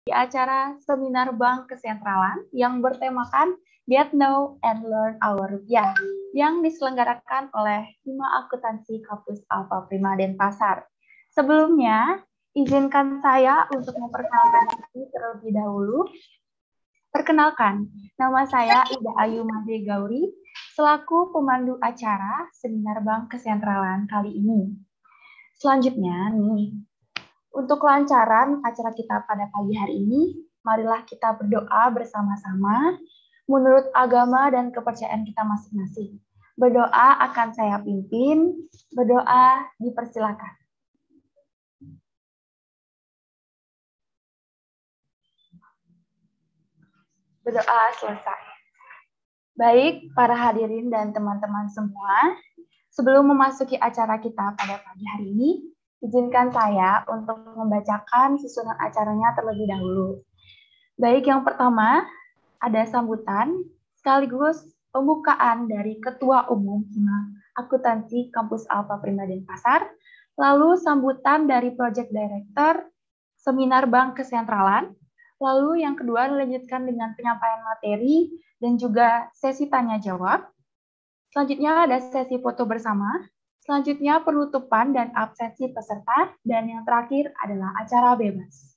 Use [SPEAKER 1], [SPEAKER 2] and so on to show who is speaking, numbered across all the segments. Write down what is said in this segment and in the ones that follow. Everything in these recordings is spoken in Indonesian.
[SPEAKER 1] di acara seminar Bank Kesentralan yang bertemakan Get Know and Learn Our Rupiah yang diselenggarakan oleh Hima Akuntansi Kampus Alfa Prima Denpasar. Sebelumnya, izinkan saya untuk memperkenalkan diri terlebih dahulu. Perkenalkan, nama saya Ida Ayu Made Gauri, selaku pemandu acara seminar Bank Kesentralan kali ini. Selanjutnya nih, untuk kelancaran acara kita pada pagi hari ini, marilah kita berdoa bersama-sama menurut agama dan kepercayaan kita masing-masing. Berdoa akan saya pimpin, berdoa dipersilakan. Berdoa selesai. Baik, para hadirin dan teman-teman semua, sebelum memasuki acara kita pada pagi hari ini, izinkan saya untuk membacakan susunan acaranya terlebih dahulu. Baik, yang pertama, ada sambutan sekaligus pembukaan dari Ketua Umum Hima Akuntansi Kampus Alfa Prima Denpasar, lalu sambutan dari Project Director Seminar Bank Kesentralan, lalu yang kedua dilanjutkan dengan penyampaian materi dan juga sesi tanya jawab. Selanjutnya ada sesi foto bersama, selanjutnya penutupan dan absensi peserta, dan yang terakhir adalah acara bebas.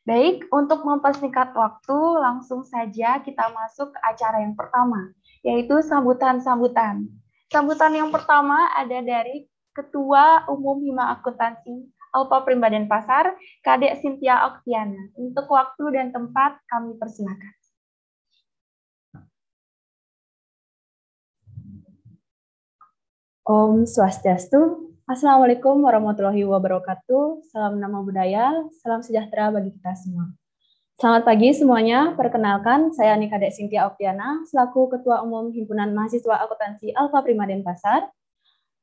[SPEAKER 1] Baik, untuk mempersingkat waktu, langsung saja kita masuk ke acara yang pertama, yaitu sambutan-sambutan. Sambutan yang pertama ada dari Ketua Umum Hima Akuntansi Alfa Prima Denpasar, Kadek Cynthia Oktiana. Untuk waktu dan tempat kami persilakan.
[SPEAKER 2] Om Swastiastu. Assalamualaikum warahmatullahi wabarakatuh. Salam nama budaya, salam sejahtera bagi kita semua. Selamat pagi semuanya. Perkenalkan, saya Kadek Cynthia Oktiana, selaku Ketua Umum Himpunan Mahasiswa Akuntansi Alfa Prima Denpasar.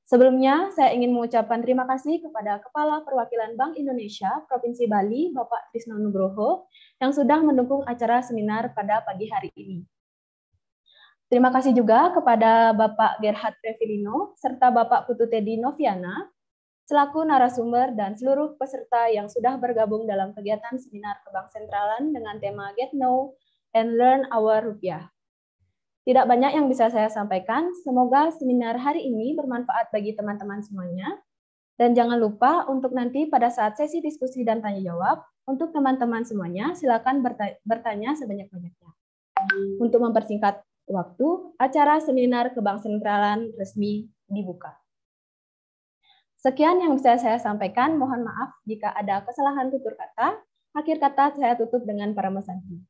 [SPEAKER 2] Sebelumnya, saya ingin mengucapkan terima kasih kepada Kepala Perwakilan Bank Indonesia Provinsi Bali, Bapak Trisno Nugroho, yang sudah mendukung acara seminar pada pagi hari ini. Terima kasih juga kepada Bapak Gerhard Previlino, serta Bapak Putu Teddy Noviana, selaku narasumber dan seluruh peserta yang sudah bergabung dalam kegiatan seminar Bank Sentralan dengan tema Get Know and Learn Our Rupiah. Tidak banyak yang bisa saya sampaikan, semoga seminar hari ini bermanfaat bagi teman-teman semuanya. Dan jangan lupa untuk nanti pada saat sesi diskusi dan tanya jawab, untuk teman-teman semuanya silakan bertanya sebanyak-banyaknya. Untuk mempersingkat waktu, acara seminar Bank Sentralan resmi dibuka. Sekian yang bisa saya sampaikan, mohon maaf jika ada kesalahan tutur kata. Akhir kata saya tutup dengan Parama Santi.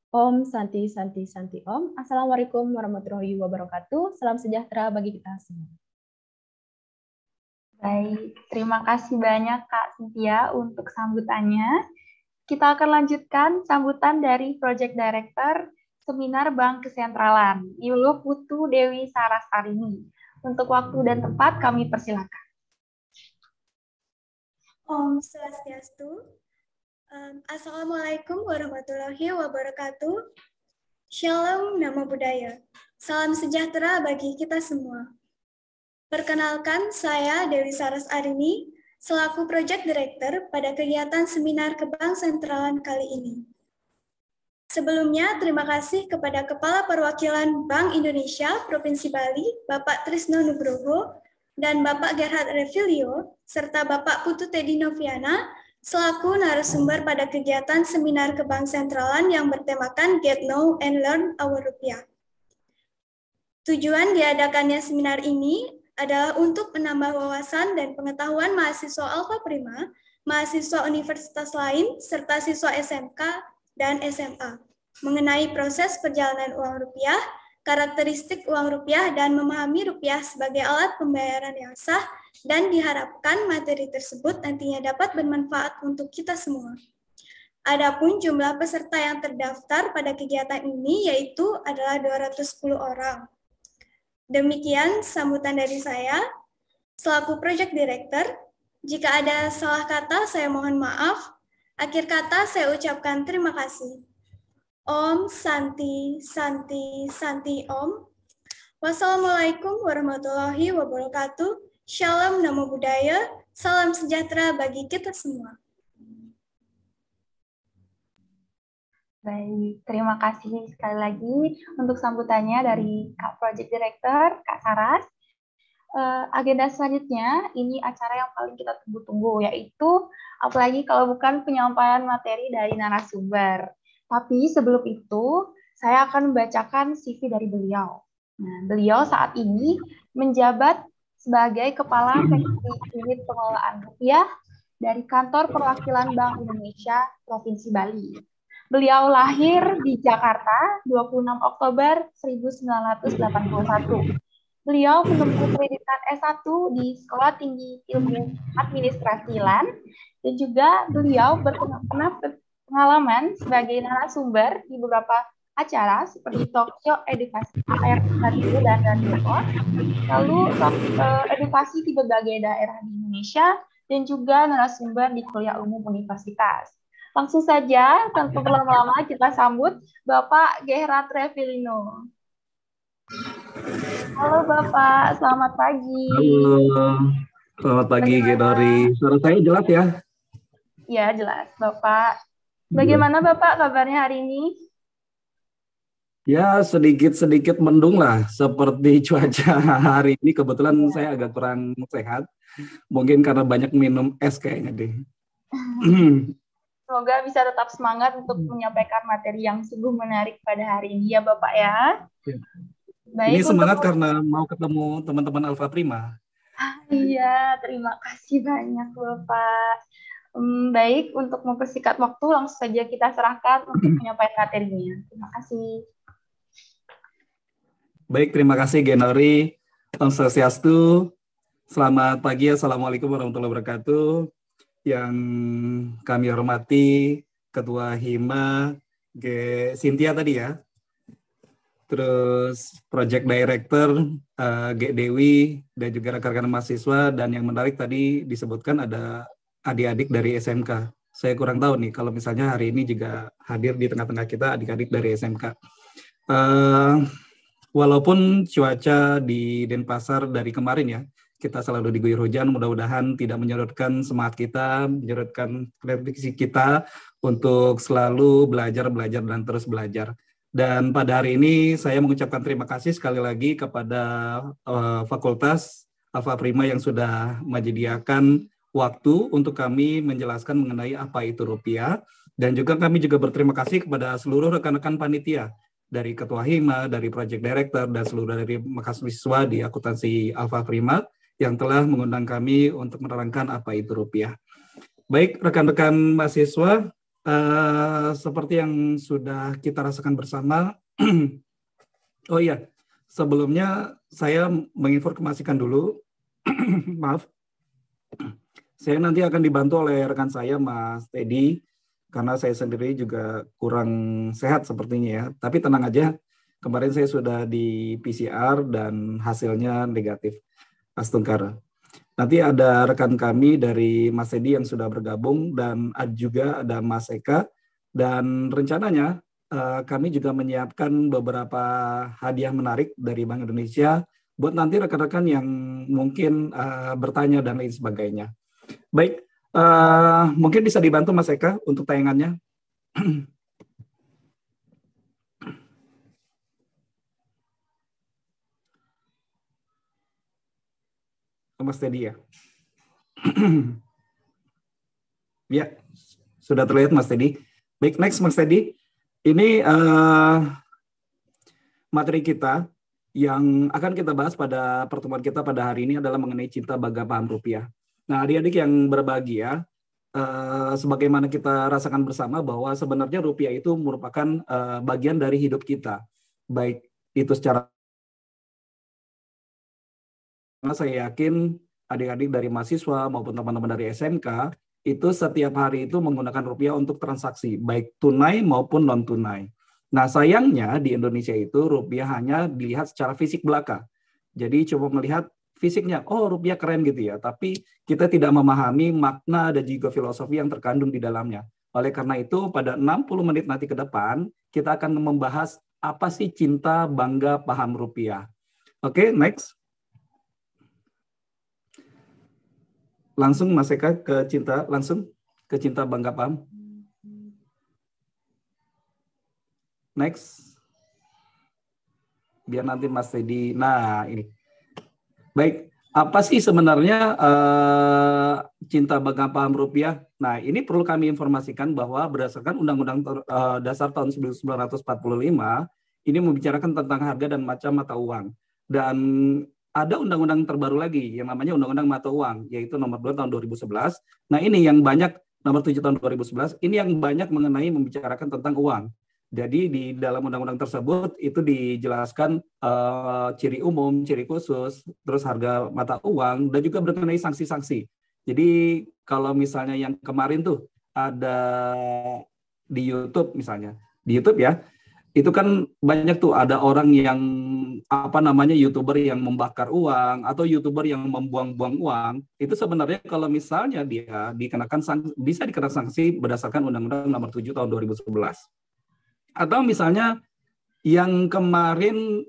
[SPEAKER 2] Om Santi Santi Santi Om. Assalamualaikum warahmatullahi wabarakatuh. Salam sejahtera bagi kita semua.
[SPEAKER 1] Baik, terima kasih banyak Kak Cynthia untuk sambutannya. Kita akan lanjutkan sambutan dari Project Director Seminar Bank Kesentralan, Yulo Putu Dewi Sarasarini. Untuk waktu dan tempat kami persilakan.
[SPEAKER 3] Om Swastiastu. Assalamualaikum warahmatullahi wabarakatuh. Shalom nama budaya. Salam sejahtera bagi kita semua. Perkenalkan, saya Dewi Sarasarini, selaku Project Director pada kegiatan seminar Bank Sentralan kali ini. Sebelumnya, terima kasih kepada Kepala Perwakilan Bank Indonesia Provinsi Bali, Bapak Trisno Nugroho, dan Bapak Gerhard Revilio, serta Bapak Putu Teddy Noviana, selaku narasumber pada kegiatan seminar Bank Sentralan yang bertemakan Get Know and Learn Our Rupiah. Tujuan diadakannya seminar ini adalah untuk menambah wawasan dan pengetahuan mahasiswa Alfa Prima, mahasiswa universitas lain, serta siswa SMK dan SMA, mengenai proses perjalanan uang rupiah, karakteristik uang rupiah, dan memahami rupiah sebagai alat pembayaran yang sah, dan diharapkan materi tersebut nantinya dapat bermanfaat untuk kita semua. Adapun jumlah peserta yang terdaftar pada kegiatan ini yaitu adalah 210 orang. Demikian sambutan dari saya, selaku Project Director. Jika ada salah kata, saya mohon maaf. Akhir kata, saya ucapkan terima kasih. Om Santi Santi Santi Om. Wassalamualaikum warahmatullahi wabarakatuh. Shalom namo budaya. Salam sejahtera bagi kita semua.
[SPEAKER 1] Baik, terima kasih sekali lagi untuk sambutannya dari Kak Project Director, Kak Saras. Agenda selanjutnya, ini acara yang paling kita tunggu-tunggu, yaitu apalagi kalau bukan penyampaian materi dari narasumber. Tapi sebelum itu, saya akan membacakan CV dari beliau. Nah, beliau saat ini menjabat sebagai Kepala Seksi Unit Pengelolaan Rupiah dari Kantor Perwakilan Bank Indonesia Provinsi Bali. Beliau lahir di Jakarta 26 Oktober 1981. Beliau menempuh pendidikan S1 di Sekolah Tinggi Ilmu Administrasi LAN, dan juga beliau pernah pengalaman sebagai narasumber di beberapa acara seperti talk show edukasi radio dan radio talk, lalu edukasi di berbagai daerah di Indonesia, dan juga narasumber di kuliah umum universitas. Langsung saja, tanpa berlama-lama kita sambut Bapak Gerard Revilino. Halo Bapak, selamat pagi.
[SPEAKER 4] Halo, selamat pagi Gedori. Suara saya jelas ya?
[SPEAKER 1] Ya, jelas Bapak. Bagaimana Bapak kabarnya hari ini?
[SPEAKER 4] Ya, sedikit-sedikit mendung lah, seperti cuaca hari ini. Kebetulan saya agak kurang sehat. Mungkin karena banyak minum es kayaknya deh.
[SPEAKER 1] Semoga bisa tetap semangat untuk menyampaikan materi yang sungguh menarik pada hari ini ya Bapak ya. Baik,
[SPEAKER 4] ini semangat karena mau ketemu teman-teman Alpha Prima.
[SPEAKER 1] Iya, terima kasih banyak Bapak. Baik, untuk mempersingkat waktu langsung saja kita serahkan untuk menyampaikan materinya. Terima kasih.
[SPEAKER 4] Baik, terima kasih Genori. Om Swastiastu. Selamat pagi, Assalamualaikum warahmatullahi wabarakatuh. Yang kami hormati Ketua Hima, Cynthia tadi ya. Terus Project Director Dewi, dan juga rekan-rekan mahasiswa. Dan yang menarik tadi disebutkan ada adik-adik dari SMK. Saya kurang tahu nih kalau misalnya hari ini juga hadir di tengah-tengah kita adik-adik dari SMK. Walaupun cuaca di Denpasar dari kemarin ya, kita selalu diguyur hujan, mudah-mudahan tidak menyurutkan semangat kita, menyurutkan refleksi kita untuk selalu belajar dan terus belajar. Dan pada hari ini saya mengucapkan terima kasih sekali lagi kepada Fakultas Alpha Prima yang sudah menyediakan waktu untuk kami menjelaskan mengenai apa itu rupiah. Dan juga kami juga berterima kasih kepada seluruh rekan-rekan panitia dari Ketua Hima, dari Project Director, dan seluruh dari mahasiswa di akuntansi Alpha Prima yang telah mengundang kami untuk menerangkan apa itu rupiah. Baik, rekan-rekan mahasiswa, seperti yang sudah kita rasakan bersama, oh iya, sebelumnya saya menginformasikan dulu, maaf, saya nanti akan dibantu oleh rekan saya, Mas Teddy, karena saya sendiri juga kurang sehat sepertinya ya. Tapi tenang aja, kemarin saya sudah di PCR dan hasilnya negatif. Astungkara. Nanti ada rekan kami dari Mas Edi yang sudah bergabung dan juga ada Mas Eka, dan rencananya kami juga menyiapkan beberapa hadiah menarik dari Bank Indonesia buat nanti rekan-rekan yang mungkin bertanya dan lain sebagainya. Baik, mungkin bisa dibantu Mas Eka untuk tayangannya. Mas Teddy ya. Ya, sudah terlihat Mas Teddy. Baik, next Mas Teddy. Ini materi kita yang akan kita bahas pada pertemuan kita pada hari ini adalah mengenai cinta bangga paham rupiah. Nah, adik-adik yang berbahagia, sebagaimana kita rasakan bersama bahwa sebenarnya rupiah itu merupakan bagian dari hidup kita. Baik itu secara, saya yakin adik-adik dari mahasiswa maupun teman-teman dari SMK itu setiap hari itu menggunakan rupiah untuk transaksi, baik tunai maupun non-tunai. Nah, sayangnya di Indonesia itu rupiah hanya dilihat secara fisik belaka. Jadi coba melihat fisiknya, oh rupiah keren gitu ya, tapi kita tidak memahami makna dan juga filosofi yang terkandung di dalamnya. Oleh karena itu, pada 60 menit nanti ke depan, kita akan membahas apa sih cinta bangga paham rupiah. Oke, next. Langsung Mas Eka ke cinta, langsung ke cinta bangga paham. Next. Biar nanti Mas Teddy. Nah, ini. Baik, apa sih sebenarnya cinta baga paham rupiah? Nah, ini perlu kami informasikan bahwa berdasarkan Undang-Undang Dasar tahun 1945, ini membicarakan tentang harga dan macam mata uang. Dan ada undang-undang terbaru lagi yang namanya Undang-Undang Mata Uang, yaitu nomor 2 tahun 2011. Nah, ini yang banyak, nomor 7 tahun 2011, ini yang banyak mengenai membicarakan tentang uang. Jadi di dalam undang-undang tersebut itu dijelaskan ciri umum, ciri khusus, terus harga mata uang, dan juga berkenai sanksi-sanksi. Jadi kalau misalnya yang kemarin tuh ada di YouTube misalnya, di YouTube ya, itu kan banyak tuh ada orang yang YouTuber yang membakar uang atau YouTuber yang membuang-buang uang. Itu sebenarnya kalau misalnya dia bisa dikenakan sanksi berdasarkan Undang-Undang Nomor 7 tahun 2011. Atau misalnya yang kemarin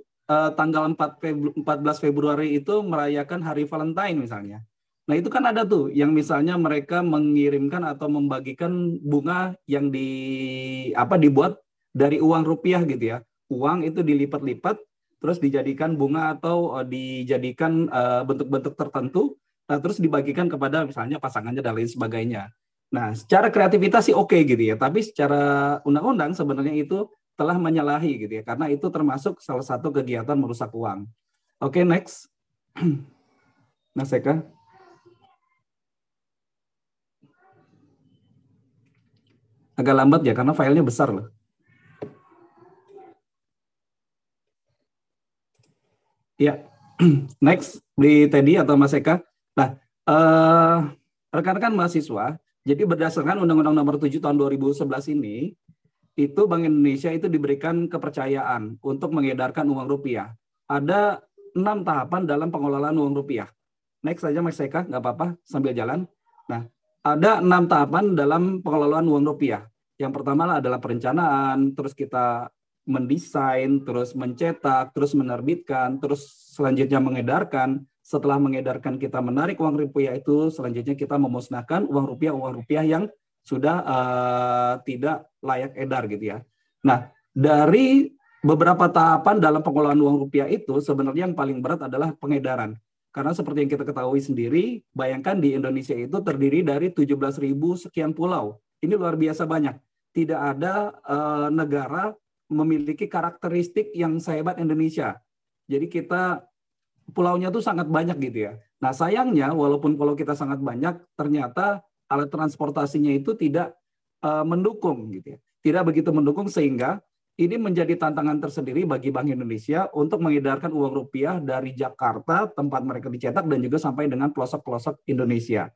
[SPEAKER 4] tanggal 14 Februari itu merayakan Hari Valentine misalnya. Nah, itu kan ada tuh yang misalnya mereka mengirimkan atau membagikan bunga yang dibuat dari uang rupiah gitu ya. Uang itu dilipat-lipat terus dijadikan bunga atau dijadikan bentuk-bentuk tertentu, terus dibagikan kepada misalnya pasangannya dan lain sebagainya. Nah, secara kreativitas sih oke gitu ya, tapi secara undang-undang sebenarnya itu telah menyalahi gitu ya, karena itu termasuk salah satu kegiatan merusak uang. Oke, next. Nah, Seka. Agak lambat ya, karena filenya besar loh. Ya, next, di Teddy atau Mas Eka. Nah, rekan-rekan mahasiswa, jadi berdasarkan Undang-Undang Nomor 7 tahun 2011 ini, itu Bank Indonesia itu diberikan kepercayaan untuk mengedarkan uang rupiah. Ada 6 tahapan dalam pengelolaan uang rupiah. Next saja Mas Eka, nggak apa-apa, sambil jalan. Nah, ada 6 tahapan dalam pengelolaan uang rupiah. Yang pertama adalah perencanaan, terus kita mendesain, terus mencetak, terus menerbitkan, terus selanjutnya mengedarkan. Setelah mengedarkan kita menarik uang rupiah itu, selanjutnya kita memusnahkan uang rupiah yang sudah tidak layak edar gitu ya. Nah, dari beberapa tahapan dalam pengelolaan uang rupiah itu sebenarnya yang paling berat adalah pengedaran. Karena seperti yang kita ketahui sendiri, bayangkan di Indonesia itu terdiri dari 17.000 sekian pulau. Ini luar biasa banyak. Tidak ada negara memiliki karakteristik yang sehebat Indonesia. Jadi kita pulaunya tuh sangat banyak gitu ya. Nah, sayangnya walaupun pulau kita sangat banyak, ternyata alat transportasinya itu tidak mendukung gitu ya. Tidak begitu mendukung sehingga ini menjadi tantangan tersendiri bagi Bank Indonesia untuk mengedarkan uang rupiah dari Jakarta, tempat mereka dicetak, dan juga sampai dengan pelosok-pelosok Indonesia.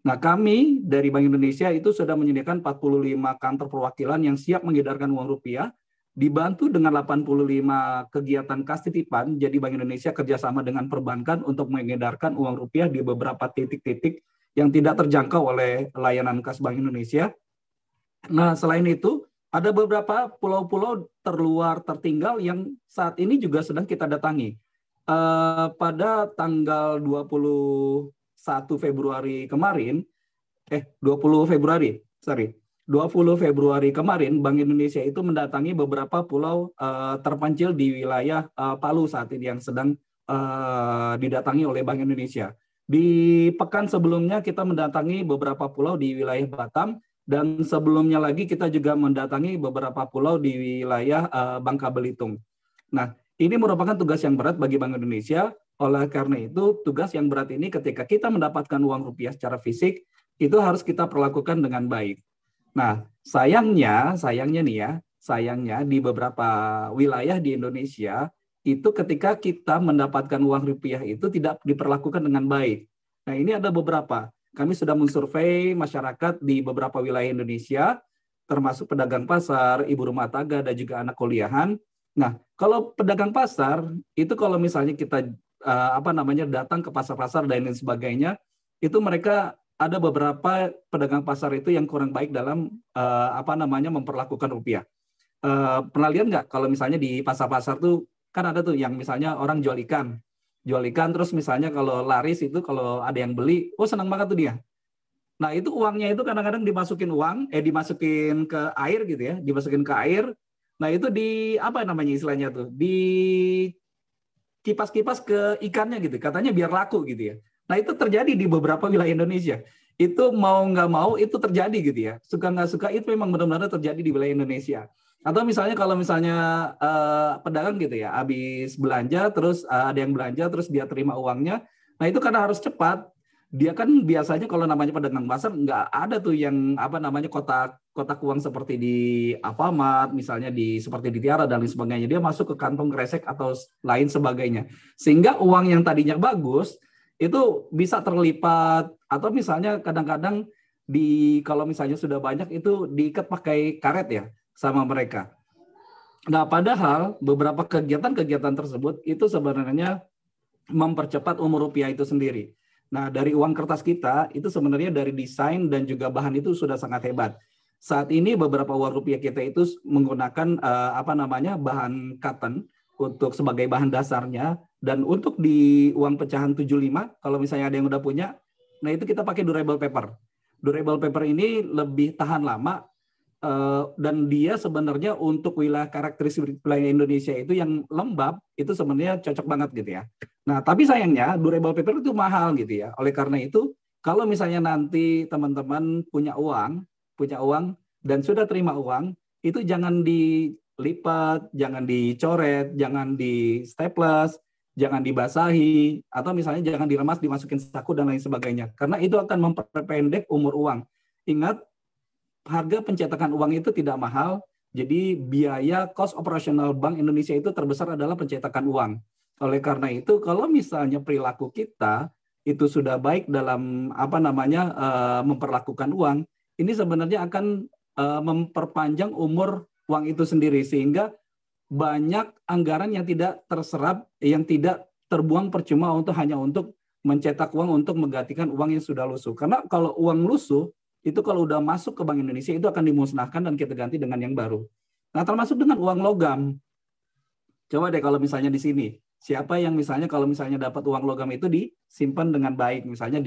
[SPEAKER 4] Nah, kami dari Bank Indonesia itu sudah menyediakan 45 kantor perwakilan yang siap mengedarkan uang rupiah, dibantu dengan 85 kegiatan kas titipan. Jadi Bank Indonesia kerjasama dengan perbankan untuk mengedarkan uang rupiah di beberapa titik-titik yang tidak terjangkau oleh layanan kas Bank Indonesia. Nah, selain itu, ada beberapa pulau-pulau terluar tertinggal yang saat ini juga sedang kita datangi. Pada tanggal 21 Februari kemarin, 20 Februari kemarin, Bank Indonesia itu mendatangi beberapa pulau terpencil di wilayah Palu saat ini yang sedang didatangi oleh Bank Indonesia. Di pekan sebelumnya kita mendatangi beberapa pulau di wilayah Batam, dan sebelumnya lagi kita juga mendatangi beberapa pulau di wilayah Bangka Belitung. Nah, ini merupakan tugas yang berat bagi Bank Indonesia. Oleh karena itu, tugas yang berat ini ketika kita mendapatkan uang rupiah secara fisik, itu harus kita perlakukan dengan baik. Nah, sayangnya di beberapa wilayah di Indonesia, itu ketika kita mendapatkan uang rupiah itu tidak diperlakukan dengan baik. Nah, ini ada beberapa. Kami sudah mensurvei masyarakat di beberapa wilayah Indonesia, termasuk pedagang pasar, ibu rumah tangga, dan juga anak kuliahan. Nah, kalau pedagang pasar, itu kalau misalnya kita datang ke pasar-pasar dan lain sebagainya, itu mereka ada beberapa pedagang pasar itu yang kurang baik dalam memperlakukan rupiah. Pernah lihat nggak kalau misalnya di pasar-pasar tuh kan ada tuh yang misalnya orang jual ikan terus misalnya kalau laris itu kalau ada yang beli, senang banget tuh dia. Nah, itu uangnya itu kadang-kadang dimasukin ke air gitu ya, dimasukin ke air, Nah itu di apa namanya istilahnya tuh, di kipas-kipas ke ikannya gitu, katanya biar laku gitu ya. Nah itu terjadi di beberapa wilayah Indonesia. Itu mau nggak mau itu terjadi gitu ya. Suka nggak suka itu memang benar-benar terjadi di wilayah Indonesia. Atau misalnya kalau misalnya pedagang gitu ya, habis belanja terus ada yang belanja terus dia terima uangnya. Nah itu karena harus cepat. Dia kan biasanya kalau namanya pedagang pasar nggak ada tuh yang apa namanya kotak uang seperti di Alfamart, misalnya seperti di Tiara dan lain sebagainya. Dia masuk ke kantong kresek atau lain sebagainya. Sehingga uang yang tadinya bagus itu bisa terlipat, atau misalnya kadang-kadang kalau misalnya sudah banyak itu diikat pakai karet ya sama mereka. Nah, padahal beberapa kegiatan-kegiatan tersebut itu sebenarnya mempercepat umur rupiah itu sendiri. Nah, dari uang kertas kita itu sebenarnya dari desain dan juga bahan itu sudah sangat hebat. Saat ini beberapa uang rupiah kita itu menggunakan bahan cotton untuk sebagai bahan dasarnya, dan untuk di uang pecahan 75 kalau misalnya ada yang udah punya, nah itu kita pakai durable paper. Durable paper ini lebih tahan lama dan dia sebenarnya untuk wilayah karakteristik wilayah Indonesia itu yang lembab itu sebenarnya cocok banget gitu ya. Nah, tapi sayangnya durable paper itu mahal gitu ya. Oleh karena itu, kalau misalnya nanti teman-teman punya uang dan sudah terima uang, itu jangan dilipat, jangan dicoret, jangan di staples, jangan dibasahi, atau misalnya jangan diremas, dimasukin saku dan lain sebagainya. Karena itu akan memperpendek umur uang. Ingat, harga pencetakan uang itu tidak mahal, jadi biaya cost operasional Bank Indonesia itu terbesar adalah pencetakan uang. Oleh karena itu, kalau misalnya perilaku kita itu sudah baik dalam memperlakukan uang, ini sebenarnya akan memperpanjang umur uang itu sendiri, sehingga banyak anggaran yang tidak terserap, yang tidak terbuang percuma hanya untuk mencetak uang untuk menggantikan uang yang sudah lusuh. Karena kalau uang lusuh, itu kalau udah masuk ke Bank Indonesia itu akan dimusnahkan dan kita ganti dengan yang baru. Nah, termasuk dengan uang logam. Coba deh kalau misalnya di sini, siapa yang misalnya kalau misalnya dapat uang logam itu disimpan dengan baik, misalnya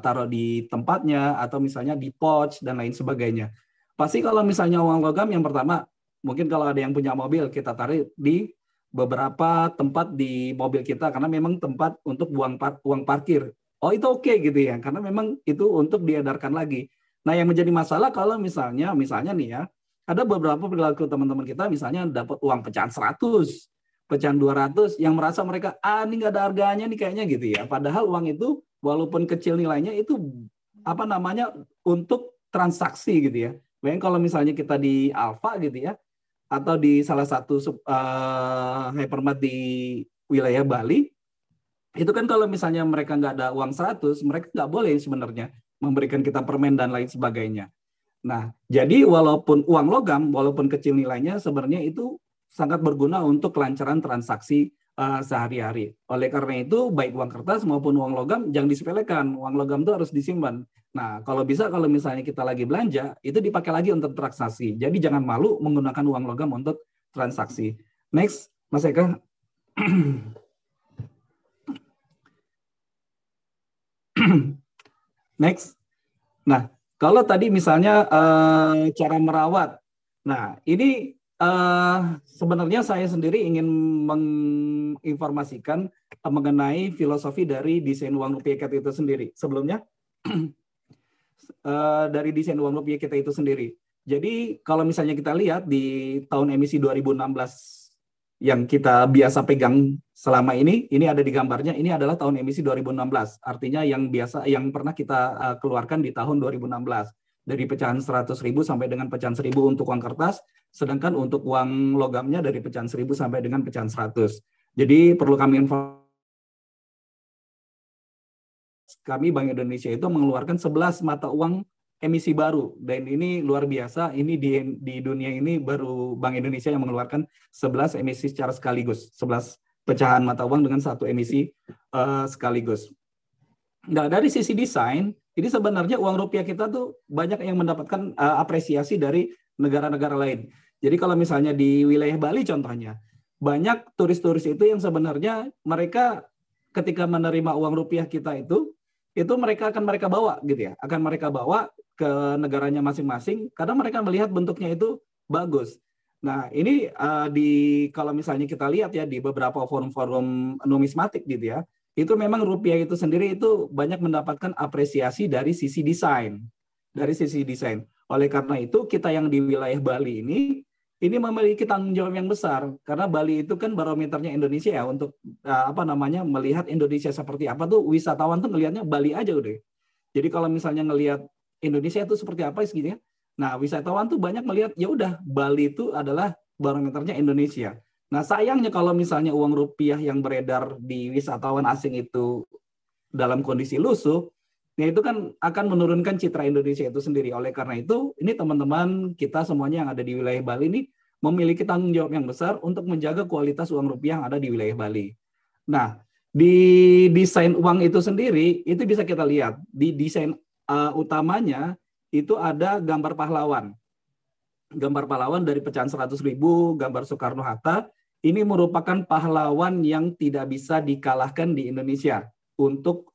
[SPEAKER 4] taruh di tempatnya, atau misalnya di pouch dan lain sebagainya. Pasti kalau misalnya uang logam, yang pertama, mungkin kalau ada yang punya mobil, kita tarik di beberapa tempat di mobil kita, karena memang tempat untuk uang parkir. Oh itu oke gitu ya, karena memang itu untuk diedarkan lagi. Nah yang menjadi masalah kalau misalnya nih ya, ada beberapa perilaku teman-teman kita misalnya dapat uang pecahan 100, pecahan 200, yang merasa mereka, ini nggak ada harganya nih kayaknya gitu ya. Padahal uang itu walaupun kecil nilainya itu untuk transaksi gitu ya. Bayang kalau misalnya kita di Alfa gitu ya, atau di salah satu hypermart di wilayah Bali, itu kan kalau misalnya mereka nggak ada uang 100, mereka nggak boleh sebenarnya memberikan kita permen dan lain sebagainya. Nah, jadi walaupun uang logam, walaupun kecil nilainya, sebenarnya itu sangat berguna untuk kelancaran transaksi sehari-hari. Oleh karena itu, baik uang kertas maupun uang logam, jangan disepelekan. Uang logam itu harus disimpan. Nah, kalau misalnya kita lagi belanja, itu dipakai lagi untuk transaksi. Jadi jangan malu menggunakan uang logam untuk transaksi. Next, Mas Eka. Next. Nah, kalau tadi misalnya cara merawat. Nah, ini sebenarnya saya sendiri ingin menginformasikan mengenai filosofi dari desain uang rupiah kita itu sendiri. Sebelumnya, dari desain uang rupiah kita itu sendiri. Jadi, kalau misalnya kita lihat di tahun emisi 2016 yang kita biasa pegang selama ini ada di gambarnya, ini adalah tahun emisi 2016. Artinya yang pernah kita keluarkan di tahun 2016. Dari pecahan 100.000 sampai dengan pecahan 1.000 untuk uang kertas, sedangkan untuk uang logamnya dari pecahan 1.000 sampai dengan pecahan 100. Jadi perlu kami kami Bank Indonesia itu mengeluarkan 11 mata uang emisi baru, dan ini luar biasa. Ini di dunia ini baru Bank Indonesia yang mengeluarkan 11 emisi secara sekaligus, 11 pecahan mata uang dengan satu emisi sekaligus. Nah, dari sisi desain, ini sebenarnya uang rupiah kita tuh banyak yang mendapatkan apresiasi dari negara-negara lain. Jadi kalau misalnya di wilayah Bali contohnya, banyak turis-turis itu yang sebenarnya mereka ketika menerima uang rupiah kita itu mereka akan bawa gitu ya, akan mereka bawa ke negaranya masing-masing karena mereka melihat bentuknya itu bagus. Nah, ini kalau misalnya kita lihat ya di beberapa forum-forum numismatik gitu ya, itu memang rupiah itu sendiri itu banyak mendapatkan apresiasi dari sisi desain. Dari sisi desain. Oleh karena itu, kita yang di wilayah Bali ini memiliki tanggung jawab yang besar karena Bali itu kan barometernya Indonesia ya untuk melihat Indonesia seperti apa tuh wisatawan tuh ngelihatnya Bali aja udah. Jadi kalau misalnya ngelihat Indonesia itu seperti apa gitu ya. Nah, wisatawan tuh banyak melihat ya udah Bali itu adalah barometernya Indonesia. Nah, sayangnya kalau misalnya uang rupiah yang beredar di wisatawan asing itu dalam kondisi lusuh, nah itu kan akan menurunkan citra Indonesia itu sendiri. Oleh karena itu, ini teman-teman kita semuanya yang ada di wilayah Bali ini memiliki tanggung jawab yang besar untuk menjaga kualitas uang rupiah yang ada di wilayah Bali. Nah, di desain uang itu sendiri, itu bisa kita lihat. Di desain utamanya, itu ada gambar pahlawan. Gambar pahlawan dari pecahan 100.000, gambar Soekarno-Hatta, ini merupakan pahlawan yang tidak bisa dikalahkan di Indonesia. Untuk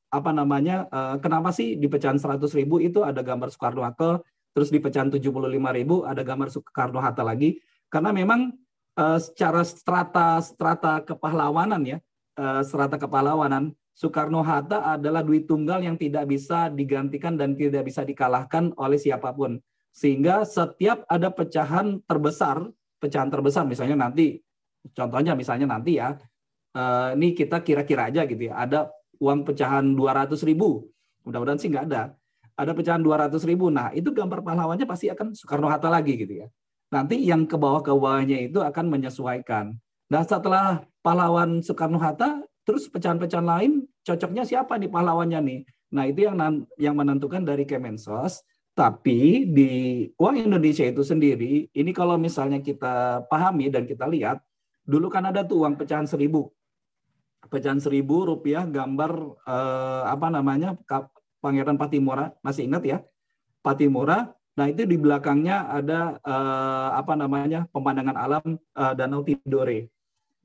[SPEAKER 4] kenapa sih di pecahan 100.000 itu ada gambar Soekarno-Hatta, terus di pecahan 75.000 ada gambar Soekarno-Hatta lagi, karena memang secara strata kepahlawanan ya, strata kepahlawanan, Soekarno-Hatta adalah duit tunggal yang tidak bisa digantikan dan tidak bisa dikalahkan oleh siapapun. Sehingga setiap ada pecahan terbesar misalnya nanti, contohnya misalnya nanti ya, ini kita kira-kira aja gitu ya, ada uang pecahan 200.000, mudah-mudahan sih nggak ada. Ada pecahan 200.000, nah itu gambar pahlawannya pasti akan Soekarno-Hatta lagi gitu ya. Nanti yang ke bawahnya itu akan menyesuaikan. Nah setelah pahlawan Soekarno-Hatta, terus pecahan-pecahan lain cocoknya siapa nih pahlawannya nih? Nah itu yang menentukan dari Kemensos. Tapi di uang Indonesia itu sendiri, ini kalau misalnya kita pahami dan kita lihat, dulu kan ada tuh uang pecahan 1.000. Pecahan 1.000 rupiah gambar Pangeran Patimura, masih ingat ya? Patimura. Nah itu di belakangnya ada pemandangan alam Danau Tidore.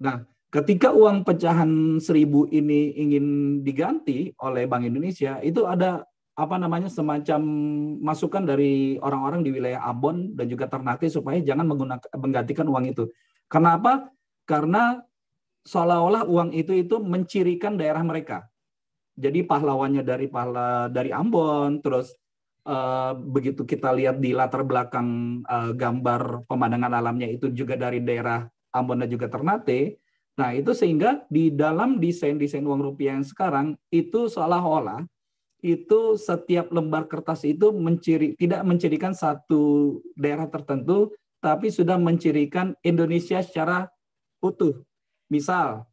[SPEAKER 4] Nah, ketika uang pecahan 1.000 ini ingin diganti oleh Bank Indonesia, itu ada semacam masukan dari orang-orang di wilayah Ambon dan juga Ternate supaya jangan menggantikan uang itu. Kenapa? Karena seolah-olah uang itu mencirikan daerah mereka. Jadi pahlawannya dari Ambon, terus begitu kita lihat di latar belakang gambar pemandangan alamnya itu juga dari daerah Ambon dan juga Ternate. Nah, itu sehingga di dalam desain uang rupiah yang sekarang itu seolah-olah itu setiap lembar kertas itu tidak mencirikan satu daerah tertentu, tapi sudah mencirikan Indonesia secara utuh. Misal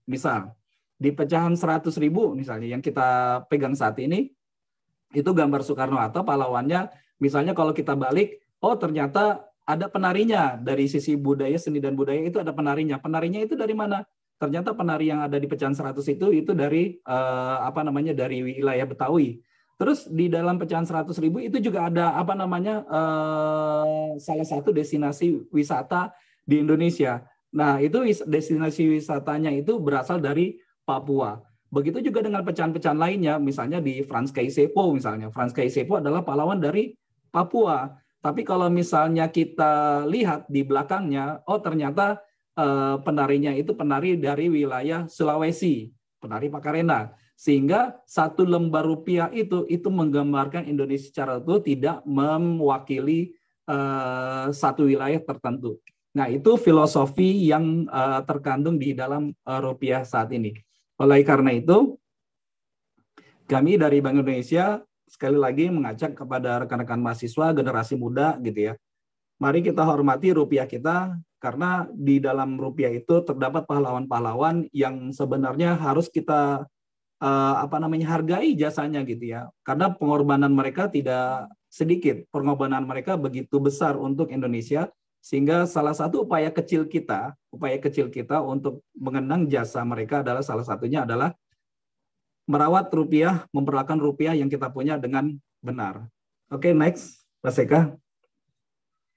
[SPEAKER 4] di pecahan 100.000 misalnya yang kita pegang saat ini, itu gambar Soekarno-Hatta pahlawannya. Misalnya kalau kita balik, oh ternyata ada penarinya dari sisi budaya, seni dan budaya itu ada penarinya. Penarinya itu dari mana? Ternyata penari yang ada di pecahan 100 itu dari dari wilayah Betawi. Terus di dalam pecahan 100.000 itu juga ada salah satu destinasi wisata di Indonesia. Nah, itu destinasi wisatanya itu berasal dari Papua. Begitu juga dengan pecahan-pecahan lainnya, misalnya di Frans Kaisepo misalnya. Frans Kaisepo adalah pahlawan dari Papua. Tapi kalau misalnya kita lihat di belakangnya, oh ternyata penarinya itu penari dari wilayah Sulawesi, penari Pakarena. Sehingga satu lembar rupiah itu menggambarkan Indonesia secara utuh, tidak mewakili satu wilayah tertentu. Nah, itu filosofi yang terkandung di dalam rupiah saat ini. Oleh karena itu, kami dari Bank Indonesia sekali lagi mengajak kepada rekan-rekan mahasiswa, generasi muda gitu ya. Mari kita hormati rupiah kita, karena di dalam rupiah itu terdapat pahlawan-pahlawan yang sebenarnya harus kita hargai jasanya gitu ya. Karena pengorbanan mereka tidak sedikit, pengorbanan mereka begitu besar untuk Indonesia, sehingga salah satu upaya kecil kita untuk mengenang jasa mereka adalah salah satunya adalah merawat rupiah, memperlakukan rupiah yang kita punya dengan benar. Oke, next, Mas Eka.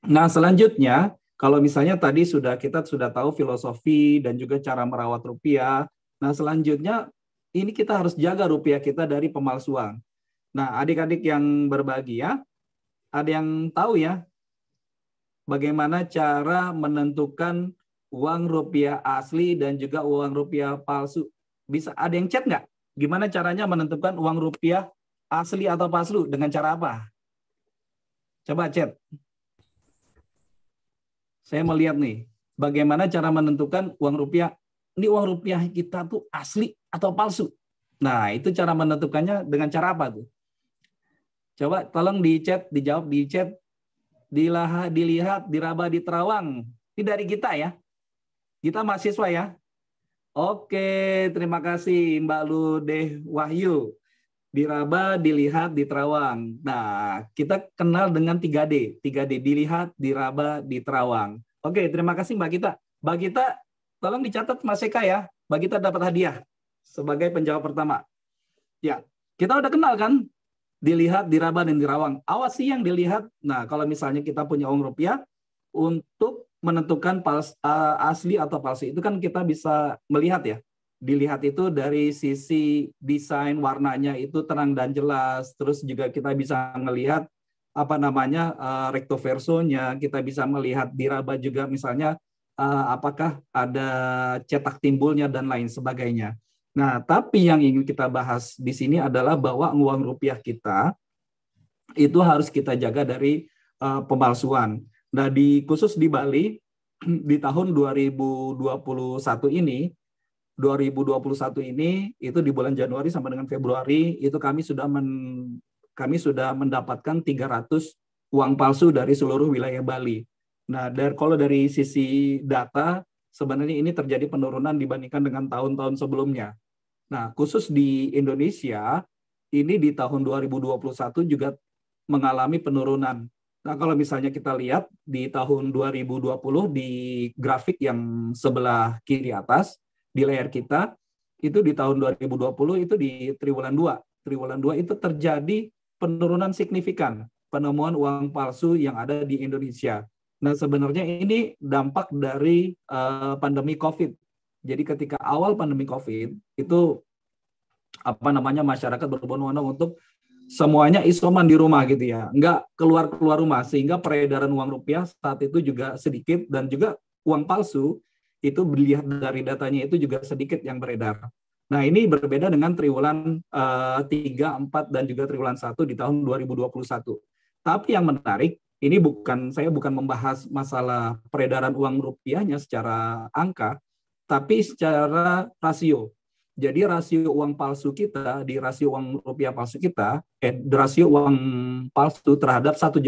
[SPEAKER 4] Nah, selanjutnya, kalau misalnya tadi kita sudah tahu filosofi dan juga cara merawat rupiah. Nah, selanjutnya ini kita harus jaga rupiah kita dari pemalsuan. Nah, adik-adik yang berbahagia, ada yang tahu ya bagaimana cara menentukan uang rupiah asli dan juga uang rupiah palsu. Bisa ada yang chat nggak? Gimana caranya menentukan uang rupiah asli atau palsu? Dengan cara apa? Coba chat. Saya mau lihat nih, bagaimana cara menentukan uang rupiah. Ini uang rupiah kita tuh asli atau palsu? Nah, itu cara menentukannya dengan cara apa tuh? Coba tolong di chat, dijawab di chat. Dilihat, diraba, diterawang. Ini dari kita ya. Kita mahasiswa ya. Oke, terima kasih Mbak Ludeh Wahyu. Diraba, dilihat, diterawang. Nah, kita kenal dengan 3D. 3D, dilihat, diraba, diterawang. Oke, terima kasih Mbak Gita. Mbak Gita, tolong dicatat Mas Eka ya. Mbak Gita dapat hadiah sebagai penjawab pertama. Ya, kita udah kenal kan? Dilihat, diraba, dan dirawang. Awas sih yang dilihat. Nah, kalau misalnya kita punya uang rupiah, untuk menentukan asli atau palsu itu kan kita bisa melihat ya. Dilihat itu dari sisi desain warnanya itu terang dan jelas. Terus juga kita bisa melihat recto versonya. Kita bisa melihat diraba juga misalnya apakah ada cetak timbulnya dan lain sebagainya. Nah, tapi yang ingin kita bahas di sini adalah bahwa uang rupiah kita itu harus kita jaga dari pemalsuan. Nah, khusus di Bali di tahun 2021 ini itu di bulan Januari sampai dengan Februari itu kami sudah mendapatkan 300 uang palsu dari seluruh wilayah Bali. Nah, kalau dari sisi data sebenarnya ini terjadi penurunan dibandingkan dengan tahun-tahun sebelumnya. Nah, khusus di Indonesia, ini di tahun 2021 juga mengalami penurunan. Nah, kalau misalnya kita lihat di tahun 2020 di grafik yang sebelah kiri atas, di layar kita, itu di tahun 2020 itu di triwulan 2. Triwulan 2 itu terjadi penurunan signifikan, penemuan uang palsu yang ada di Indonesia. Nah, sebenarnya ini dampak dari pandemi COVID. Jadi ketika awal pandemi COVID itu masyarakat berbondong-bondong untuk semuanya isoman di rumah gitu ya, nggak keluar rumah sehingga peredaran uang rupiah saat itu juga sedikit dan juga uang palsu itu dilihat dari datanya itu juga sedikit yang beredar. Nah, ini berbeda dengan triwulan 3, 4 dan juga triwulan 1 di tahun 2021. Tapi yang menarik ini saya bukan membahas masalah peredaran uang rupiahnya secara angka, tapi secara rasio. Jadi rasio uang palsu kita, di rasio uang rupiah palsu kita, rasio uang palsu terhadap 1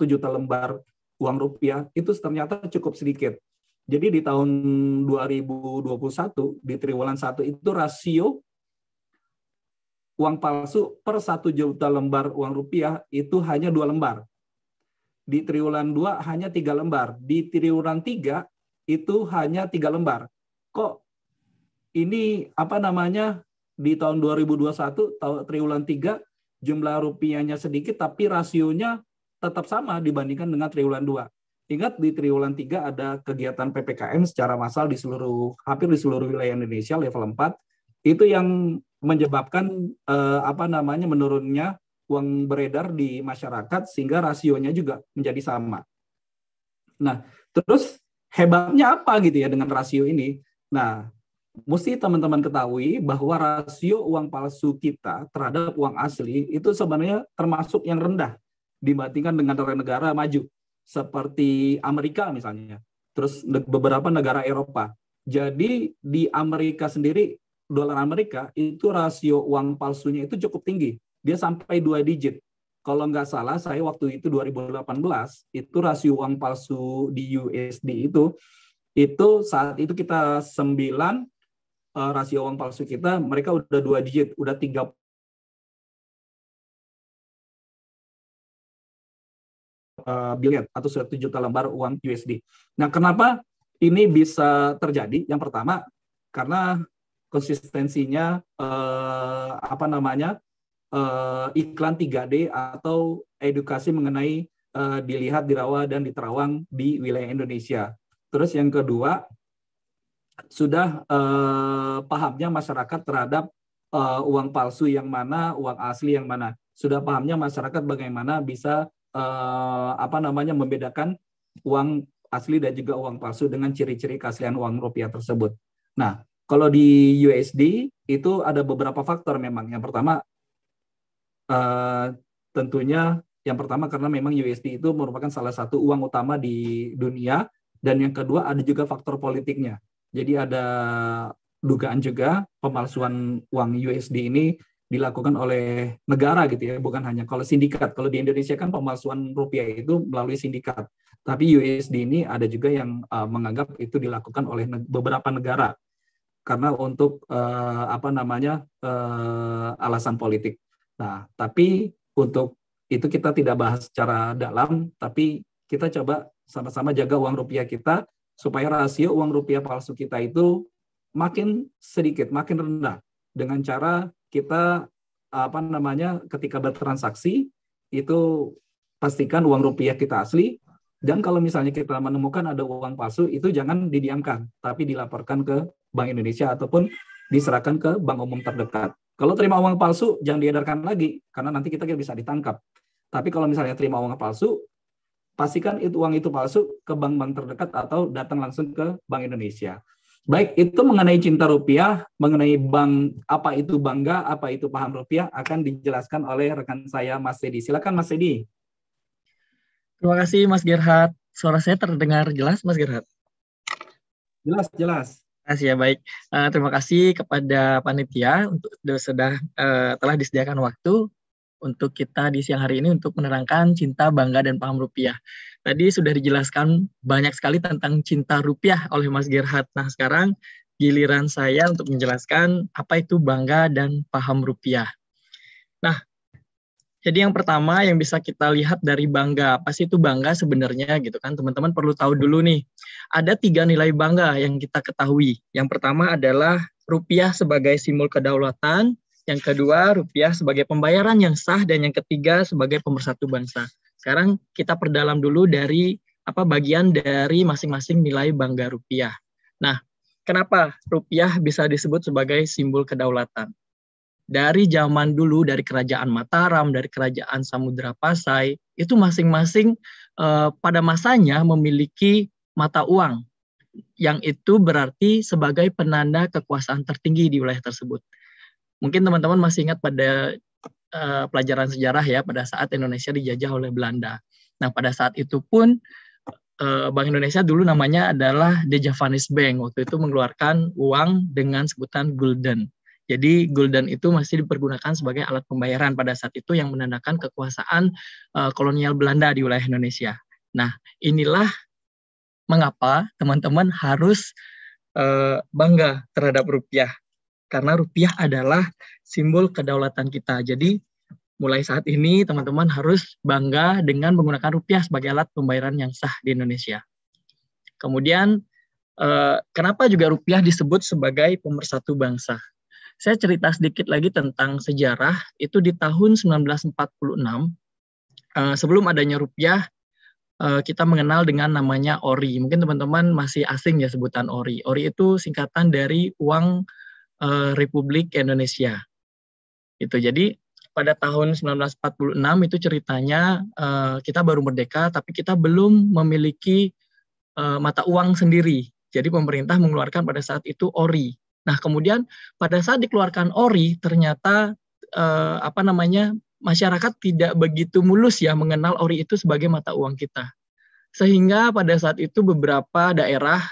[SPEAKER 4] juta lembar uang rupiah, itu ternyata cukup sedikit. Jadi di tahun 2021, di triwulan 1 itu rasio uang palsu per 1 juta lembar uang rupiah itu hanya 2 lembar. Di triwulan 2 hanya 3 lembar. Di triwulan 3 itu hanya 3 lembar. Kok ini di tahun 2021 triwulan 3 jumlah rupiahnya sedikit tapi rasionya tetap sama dibandingkan dengan triwulan 2. Ingat di triwulan 3 ada kegiatan PPKM secara massal hampir di seluruh wilayah Indonesia level 4. Itu yang menyebabkan menurunnya uang beredar di masyarakat sehingga rasionya juga menjadi sama. Nah, terus hebatnya apa gitu ya dengan rasio ini? Nah, mesti teman-teman ketahui bahwa rasio uang palsu kita terhadap uang asli itu sebenarnya termasuk yang rendah dibandingkan dengan negara-negara maju seperti Amerika misalnya, terus beberapa negara Eropa. Jadi di Amerika sendiri, dolar Amerika itu rasio uang palsunya itu cukup tinggi, dia sampai 2 digit. Kalau nggak salah, saya waktu itu 2018 itu rasio uang palsu di USD itu saat itu kita 9. Rasio uang palsu kita, mereka udah 2 digit, udah 3 biliar atau 1 juta lembar uang USD. Nah, kenapa ini bisa terjadi? Yang pertama, karena konsistensinya iklan 3D atau edukasi mengenai dilihat, dirawa, dan diterawang di wilayah Indonesia. Terus yang kedua, sudah pahamnya masyarakat terhadap uang palsu yang mana, uang asli yang mana. Sudah pahamnya masyarakat bagaimana bisa membedakan uang asli dan juga uang palsu dengan ciri-ciri keaslian uang rupiah tersebut. Nah, kalau di USD itu ada beberapa faktor memang. Yang pertama, tentunya yang pertama karena memang USD itu merupakan salah satu uang utama di dunia, dan yang kedua ada juga faktor politiknya. Jadi ada dugaan juga pemalsuan uang USD ini dilakukan oleh negara gitu ya, bukan hanya kalau sindikat. Kalau di Indonesia kan pemalsuan rupiah itu melalui sindikat. Tapi USD ini ada juga yang menganggap itu dilakukan oleh beberapa negara karena untuk alasan politik. Nah, tapi untuk itu kita tidak bahas secara dalam, tapi kita coba sama-sama jaga uang rupiah kita supaya rasio uang rupiah palsu kita itu makin sedikit, makin rendah dengan cara kita ketika bertransaksi itu pastikan uang rupiah kita asli, dan kalau misalnya kita menemukan ada uang palsu itu jangan didiamkan, tapi dilaporkan ke Bank Indonesia ataupun diserahkan ke bank umum terdekat. Kalau terima uang palsu jangan diedarkan lagi karena nanti kita bisa ditangkap. Tapi kalau misalnya terima uang palsu, pastikan uang itu palsu ke bank-bank terdekat atau datang langsung ke Bank Indonesia. Baik, itu mengenai cinta rupiah, mengenai bank, apa itu bangga, apa itu paham rupiah, akan dijelaskan oleh rekan saya, Mas Sedi. Silakan, Mas Sedi.
[SPEAKER 5] Terima kasih, Mas Gerhard. Suara saya terdengar jelas, Mas Gerhard?
[SPEAKER 4] Jelas, jelas.
[SPEAKER 5] Terima kasih ya, baik. Terima kasih kepada panitia untuk telah disediakan waktu untuk kita di siang hari ini untuk menerangkan cinta, bangga, dan paham rupiah. Tadi sudah dijelaskan banyak sekali tentang cinta rupiah oleh Mas Gerhard. Nah, sekarang giliran saya untuk menjelaskan apa itu bangga dan paham rupiah. Nah, jadi yang pertama yang bisa kita lihat dari bangga, apa sih itu bangga sebenarnya gitu kan, teman-teman perlu tahu dulu nih. Ada 3 nilai bangga yang kita ketahui. Yang pertama adalah rupiah sebagai simbol kedaulatan, yang kedua rupiah sebagai pembayaran yang sah, dan yang ketiga sebagai pemersatu bangsa. Sekarang kita perdalam dulu dari bagian dari masing-masing nilai bangga rupiah. Nah, kenapa rupiah bisa disebut sebagai simbol kedaulatan? Dari zaman dulu, dari kerajaan Mataram, dari kerajaan Samudra Pasai, itu masing-masing pada masanya memiliki mata uang, yang itu berarti sebagai penanda kekuasaan tertinggi di wilayah tersebut. Mungkin teman-teman masih ingat pada pelajaran sejarah ya, pada saat Indonesia dijajah oleh Belanda. Nah, pada saat itu pun Bank Indonesia dulu namanya adalah De Javanese Bank. Waktu itu mengeluarkan uang dengan sebutan gulden. Jadi gulden itu masih dipergunakan sebagai alat pembayaran pada saat itu yang menandakan kekuasaan kolonial Belanda di wilayah Indonesia. Nah, inilah mengapa teman-teman harus bangga terhadap rupiah. Karena rupiah adalah simbol kedaulatan kita. Jadi mulai saat ini teman-teman harus bangga dengan menggunakan rupiah sebagai alat pembayaran yang sah di Indonesia. Kemudian kenapa juga rupiah disebut sebagai pemersatu bangsa? Saya cerita sedikit lagi tentang sejarah. Itu di tahun 1946, sebelum adanya rupiah, kita mengenal dengan namanya ori. Mungkin teman-teman masih asing ya sebutan ori. Ori itu singkatan dari uang Republik Indonesia. Itu jadi pada tahun 1946 itu ceritanya kita baru merdeka, tapi kita belum memiliki mata uang sendiri. Jadi pemerintah mengeluarkan pada saat itu ori. Nah, kemudian pada saat dikeluarkan ori, ternyata masyarakat tidak begitu mulus ya mengenal ori itu sebagai mata uang kita. Sehingga pada saat itu beberapa daerah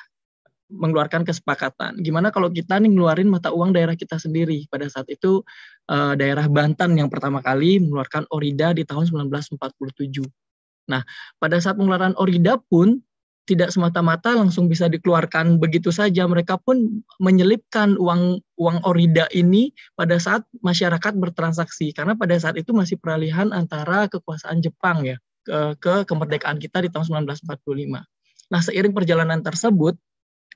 [SPEAKER 5] mengeluarkan kesepakatan. Gimana kalau kita nih ngeluarin mata uang daerah kita sendiri? Pada saat itu daerah Banten yang pertama kali mengeluarkan orida di tahun 1947. Nah, pada saat pengeluaran orida pun tidak semata-mata langsung bisa dikeluarkan begitu saja. Mereka pun menyelipkan uang orida ini pada saat masyarakat bertransaksi. Karena pada saat itu masih peralihan antara kekuasaan Jepang ya ke kemerdekaan kita di tahun 1945. Nah, seiring perjalanan tersebut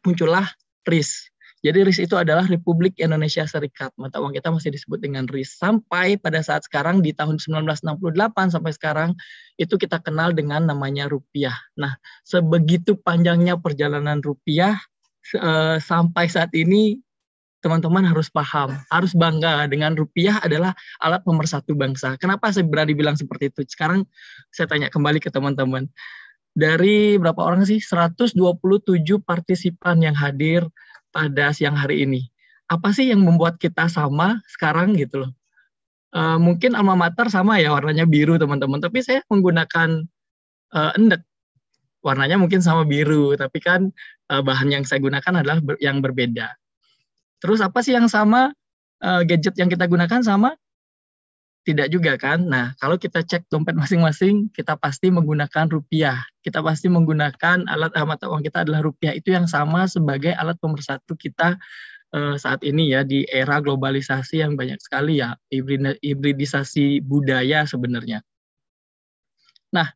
[SPEAKER 5] muncullah RIS. Jadi RIS itu adalah Republik Indonesia Serikat. Mata uang kita masih disebut dengan RIS. Sampai pada saat sekarang di tahun 1968 sampai sekarang itu kita kenal dengan namanya rupiah. Nah, sebegitu panjangnya perjalanan rupiah sampai saat ini teman-teman harus paham, harus bangga dengan rupiah adalah alat pemersatu bangsa. Kenapa saya berani bilang seperti itu? Sekarang saya tanya kembali ke teman-teman. dari berapa orang sih? 127 partisipan yang hadir pada siang hari ini. Apa sih yang membuat kita sama sekarang gitu loh? Mungkin alma mater sama ya, warnanya biru teman-teman, tapi saya menggunakan endek. Warnanya mungkin sama biru, tapi kan bahan yang saya gunakan adalah yang berbeda. Terus apa sih yang sama? Gadget yang kita gunakan sama? Tidak juga kan? Nah, kalau kita cek dompet masing-masing, kita pasti menggunakan rupiah. Kita pasti menggunakan alat mata uang kita adalah rupiah. Itu yang sama sebagai alat pemersatu kita saat ini ya, di era globalisasi yang banyak sekali ya, hibridisasi budaya sebenarnya. Nah,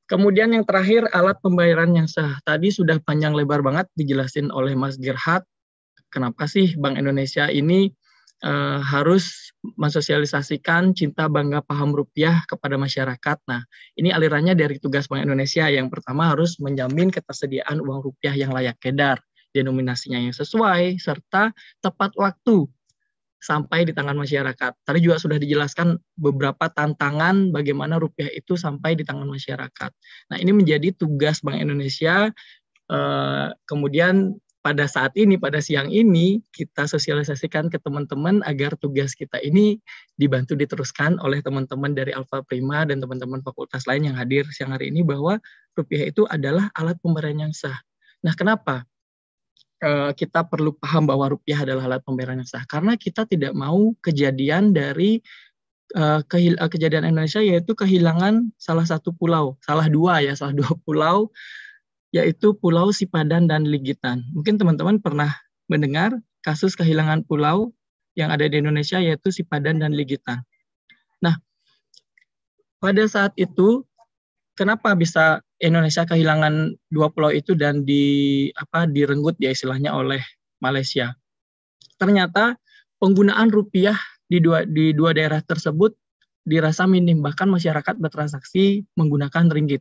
[SPEAKER 5] kemudian yang terakhir, alat pembayaran yang sah. Tadi sudah panjang lebar banget dijelasin oleh Mas Gerhard, kenapa sih Bank Indonesia ini harus mensosialisasikan cinta bangga paham rupiah kepada masyarakat. Nah, ini alirannya dari tugas Bank Indonesia. Yang pertama harus menjamin ketersediaan uang rupiah yang layak edar, denominasinya yang sesuai, serta tepat waktu sampai di tangan masyarakat. Tadi juga sudah dijelaskan beberapa tantangan bagaimana rupiah itu sampai di tangan masyarakat. Nah, ini menjadi tugas Bank Indonesia. Kemudian pada saat ini, pada siang ini, kita sosialisasikan ke teman-teman agar tugas kita ini dibantu diteruskan oleh teman-teman dari Alpha Prima dan teman-teman fakultas lain yang hadir siang hari ini, bahwa rupiah itu adalah alat pembayaran yang sah. Nah, kenapa kita perlu paham bahwa rupiah adalah alat pembayaran yang sah? Karena kita tidak mau kejadian dari kejadian Indonesia, yaitu kehilangan salah satu pulau, salah dua pulau, yaitu Pulau Sipadan dan Ligitan. Mungkin teman-teman pernah mendengar kasus kehilangan pulau yang ada di Indonesia, yaitu Sipadan dan Ligitan. Nah, pada saat itu, kenapa bisa Indonesia kehilangan dua pulau itu dan direnggut ya istilahnya oleh Malaysia? Ternyata penggunaan rupiah di dua daerah tersebut dirasa minim, bahkan masyarakat bertransaksi menggunakan ringgit,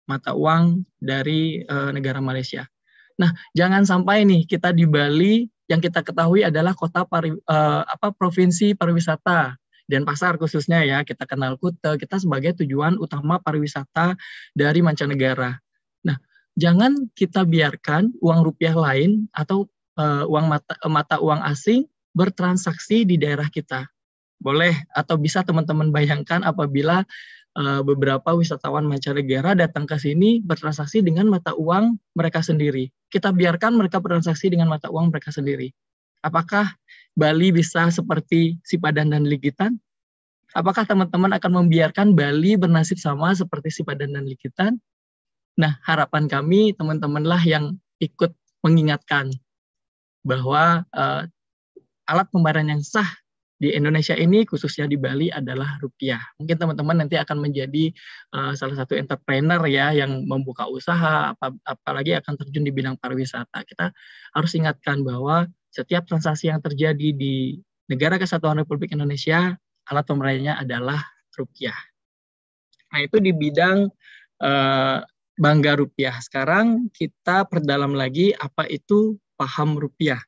[SPEAKER 5] mata uang dari negara Malaysia. Nah, jangan sampai nih kita di Bali yang kita ketahui adalah kota provinsi pariwisata, Denpasar khususnya ya, kita kenal Kuta, kita sebagai tujuan utama pariwisata dari mancanegara. Nah, jangan kita biarkan uang rupiah lain atau uang mata uang asing bertransaksi di daerah kita. Boleh atau bisa teman-teman bayangkan apabila beberapa wisatawan mancanegara datang ke sini bertransaksi dengan mata uang mereka sendiri. Kita biarkan mereka bertransaksi dengan mata uang mereka sendiri. Apakah Bali bisa seperti Sipadan dan Ligitan? Apakah teman-teman akan membiarkan Bali bernasib sama seperti Sipadan dan Ligitan? Nah, harapan kami teman-temanlah yang ikut mengingatkan bahwa alat pembayaran yang sah di Indonesia ini, khususnya di Bali, adalah rupiah. Mungkin teman-teman nanti akan menjadi salah satu entrepreneur ya, yang membuka usaha, apalagi akan terjun di bidang pariwisata. Kita harus ingatkan bahwa setiap transaksi yang terjadi di Negara Kesatuan Republik Indonesia, alat pembayarannya adalah rupiah. Nah, itu di bidang bangga rupiah. Sekarang kita perdalam lagi apa itu paham rupiah.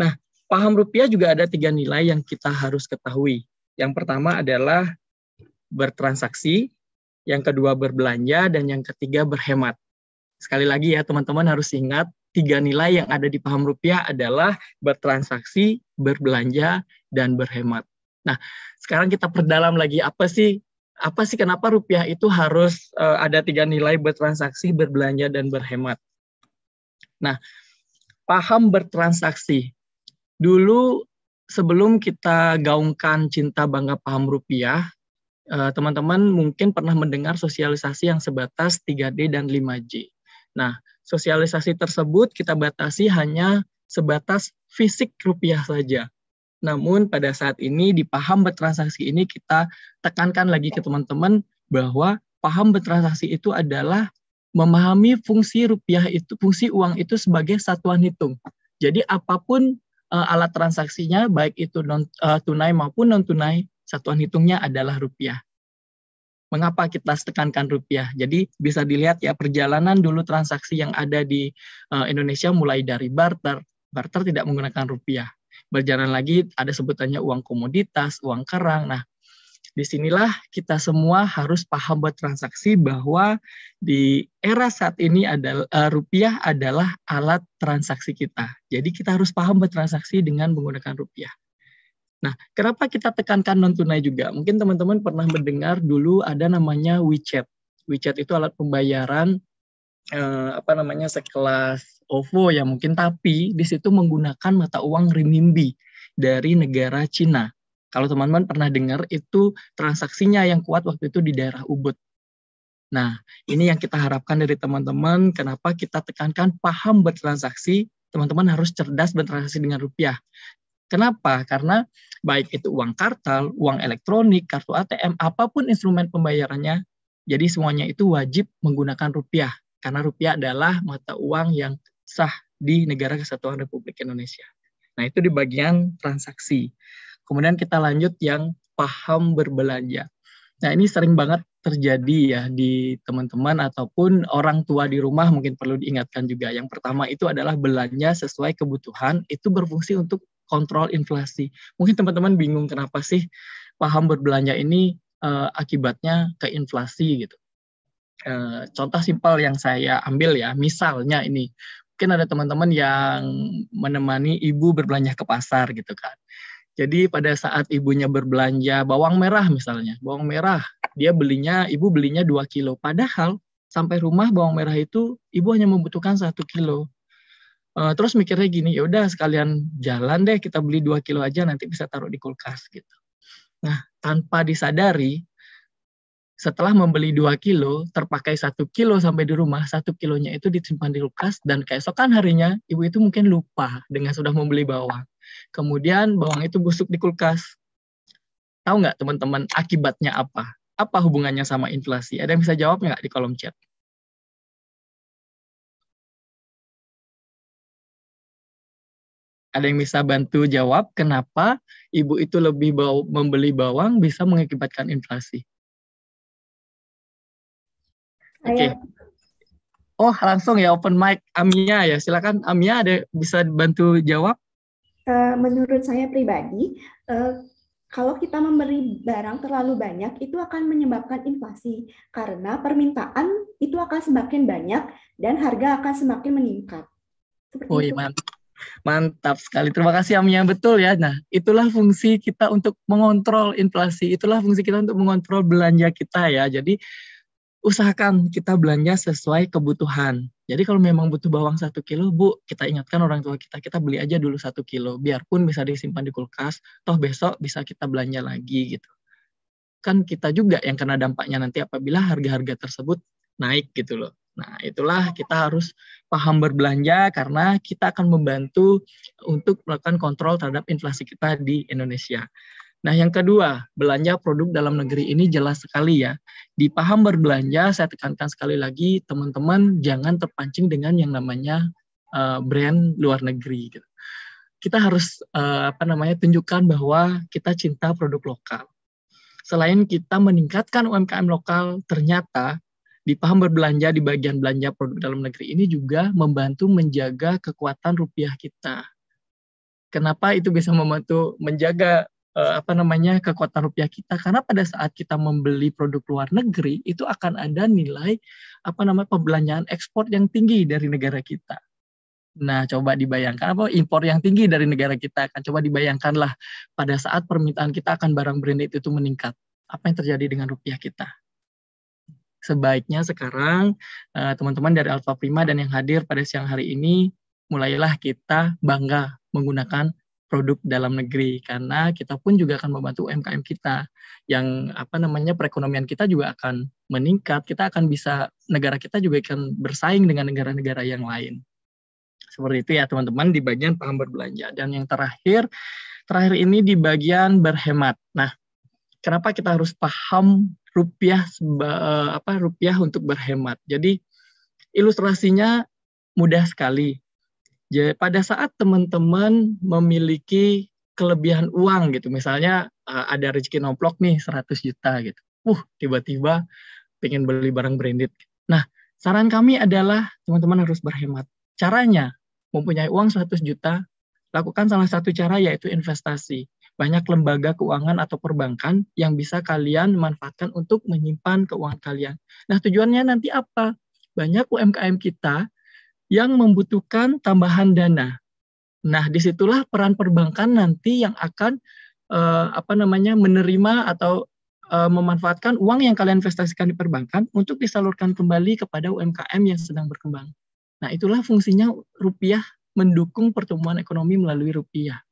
[SPEAKER 5] Nah, paham rupiah juga ada 3 nilai yang kita harus ketahui. Yang pertama adalah bertransaksi, yang kedua berbelanja, dan yang ketiga berhemat. Sekali lagi ya teman-teman harus ingat, 3 nilai yang ada di paham rupiah adalah bertransaksi, berbelanja, dan berhemat. Nah, sekarang kita perdalam lagi apa sih kenapa rupiah itu harus ada 3 nilai: bertransaksi, berbelanja, dan berhemat. Nah, paham bertransaksi. Dulu sebelum kita gaungkan cinta bangga paham rupiah, teman-teman mungkin pernah mendengar sosialisasi yang sebatas 3D dan 5G. Nah, sosialisasi tersebut kita batasi hanya sebatas fisik rupiah saja. Namun pada saat ini di paham bertransaksi ini kita tekankan lagi ke teman-teman bahwa paham bertransaksi itu adalah memahami fungsi rupiah itu, fungsi uang itu sebagai satuan hitung. Jadi apapun alat transaksinya, baik itu tunai maupun non-tunai, satuan hitungnya adalah rupiah. Mengapa kita tekankan rupiah? Jadi bisa dilihat ya, perjalanan dulu transaksi yang ada di Indonesia mulai dari barter. Barter tidak menggunakan rupiah. Berjalan lagi ada sebutannya uang komoditas, uang kerang. Nah, Disinilah kita semua harus paham bertransaksi bahwa di era saat ini adalah rupiah adalah alat transaksi kita. Jadi kita harus paham bertransaksi dengan menggunakan rupiah. Nah, kenapa kita tekankan non tunai juga? Mungkin teman-teman pernah mendengar dulu ada namanya WeChat. WeChat itu alat pembayaran sekelas OVO ya mungkin, tapi di situ menggunakan mata uang renminbi dari negara Cina. Kalau teman-teman pernah dengar, itu transaksinya yang kuat waktu itu di daerah Ubud. Nah, ini yang kita harapkan dari teman-teman. Kenapa kita tekankan paham bertransaksi, teman-teman harus cerdas bertransaksi dengan rupiah. Kenapa? Karena baik itu uang kartal, uang elektronik, kartu ATM, apapun instrumen pembayarannya, jadi semuanya itu wajib menggunakan rupiah. Karena rupiah adalah mata uang yang sah di Negara Kesatuan Republik Indonesia. Nah, itu di bagian transaksi. Kemudian kita lanjut yang paham berbelanja. Nah, ini sering banget terjadi ya di teman-teman ataupun orang tua di rumah, mungkin perlu diingatkan juga. Yang pertama itu adalah belanja sesuai kebutuhan, itu berfungsi untuk kontrol inflasi. Mungkin teman-teman bingung kenapa sih paham berbelanja ini akibatnya ke inflasi gitu. Contoh simpel yang saya ambil ya, misalnya ini, mungkin ada teman-teman yang menemani ibu berbelanja ke pasar gitu kan. Jadi pada saat ibunya berbelanja bawang merah misalnya, bawang merah ibu belinya 2 kilo. Padahal sampai rumah bawang merah itu ibu hanya membutuhkan 1 kilo. Terus mikirnya gini, ya udah sekalian jalan deh kita beli 2 kilo aja, nanti bisa taruh di kulkas gitu. Nah, tanpa disadari, setelah membeli 2 kilo, terpakai 1 kilo sampai di rumah, 1 kilonya itu disimpan di kulkas, dan keesokan harinya ibu itu mungkin lupa dengan sudah membeli bawang. Kemudian bawang itu busuk di kulkas. Tahu nggak teman-teman akibatnya apa? Apa hubungannya sama inflasi? Ada yang bisa jawab nggak di kolom chat? Ada yang bisa bantu jawab kenapa ibu itu lebih membeli bawang bisa mengakibatkan inflasi? Oke. Oh, langsung ya open mic Amia ya. Silakan Amia, ada bisa bantu jawab?
[SPEAKER 6] Menurut saya pribadi, kalau kita memberi barang terlalu banyak, itu akan menyebabkan inflasi. Karena permintaan itu akan semakin banyak dan harga akan semakin meningkat.
[SPEAKER 5] Oh iya, mantap sekali. Terima kasih Amia, betul ya. Nah, itulah fungsi kita untuk mengontrol inflasi. Itulah fungsi kita untuk mengontrol belanja kita ya. Jadi, usahakan kita belanja sesuai kebutuhan. Jadi kalau memang butuh bawang 1 kilo, Bu, kita ingatkan orang tua kita beli aja dulu 1 kilo. Biarpun bisa disimpan di kulkas, toh besok bisa kita belanja lagi gitu. Kan kita juga yang kena dampaknya nanti apabila harga-harga tersebut naik gitu loh. Nah, itulah kita harus paham berbelanja karena kita akan membantu untuk melakukan kontrol terhadap inflasi kita di Indonesia. Nah, yang kedua, belanja produk dalam negeri ini jelas sekali ya. Di paham berbelanja, saya tekankan sekali lagi, teman-teman jangan terpancing dengan yang namanya brand luar negeri. Gitu. Kita harus tunjukkan bahwa kita cinta produk lokal. Selain kita meningkatkan UMKM lokal, ternyata di paham berbelanja di bagian belanja produk dalam negeri ini juga membantu menjaga kekuatan rupiah kita. Kenapa itu bisa membantu menjaga kekuatan rupiah kita? Karena pada saat kita membeli produk luar negeri itu akan ada nilai pembelanjaan ekspor yang tinggi dari negara kita. Nah, coba dibayangkan impor yang tinggi dari negara kita, akan coba dibayangkanlah pada saat permintaan kita akan barang branded itu meningkat. Apa yang terjadi dengan rupiah kita? Sebaiknya sekarang teman-teman dari Alpha Prima dan yang hadir pada siang hari ini mulailah kita bangga menggunakan produk dalam negeri, karena kita pun juga akan membantu UMKM kita yang perekonomian kita juga akan meningkat. Kita akan bisa, negara kita juga akan bersaing dengan negara-negara yang lain. Seperti itu ya teman-teman di bagian paham berbelanja. Dan yang terakhir ini di bagian berhemat. Nah, kenapa kita harus paham rupiah untuk berhemat? Jadi ilustrasinya mudah sekali. Jadi, pada saat teman-teman memiliki kelebihan uang gitu, misalnya ada rezeki nomplok nih 100 juta gitu. Tiba-tiba pengen beli barang branded. Nah, saran kami adalah teman-teman harus berhemat. Caranya, mempunyai uang 100 juta, lakukan salah satu cara yaitu investasi. banyak lembaga keuangan atau perbankan yang bisa kalian manfaatkan untuk menyimpan keuangan kalian. Nah, tujuannya nanti apa? Banyak UMKM kita yang membutuhkan tambahan dana. Nah, disitulah peran perbankan nanti yang akan menerima atau memanfaatkan uang yang kalian investasikan di perbankan untuk disalurkan kembali kepada UMKM yang sedang berkembang. Nah, itulah fungsinya rupiah mendukung pertumbuhan ekonomi melalui rupiah.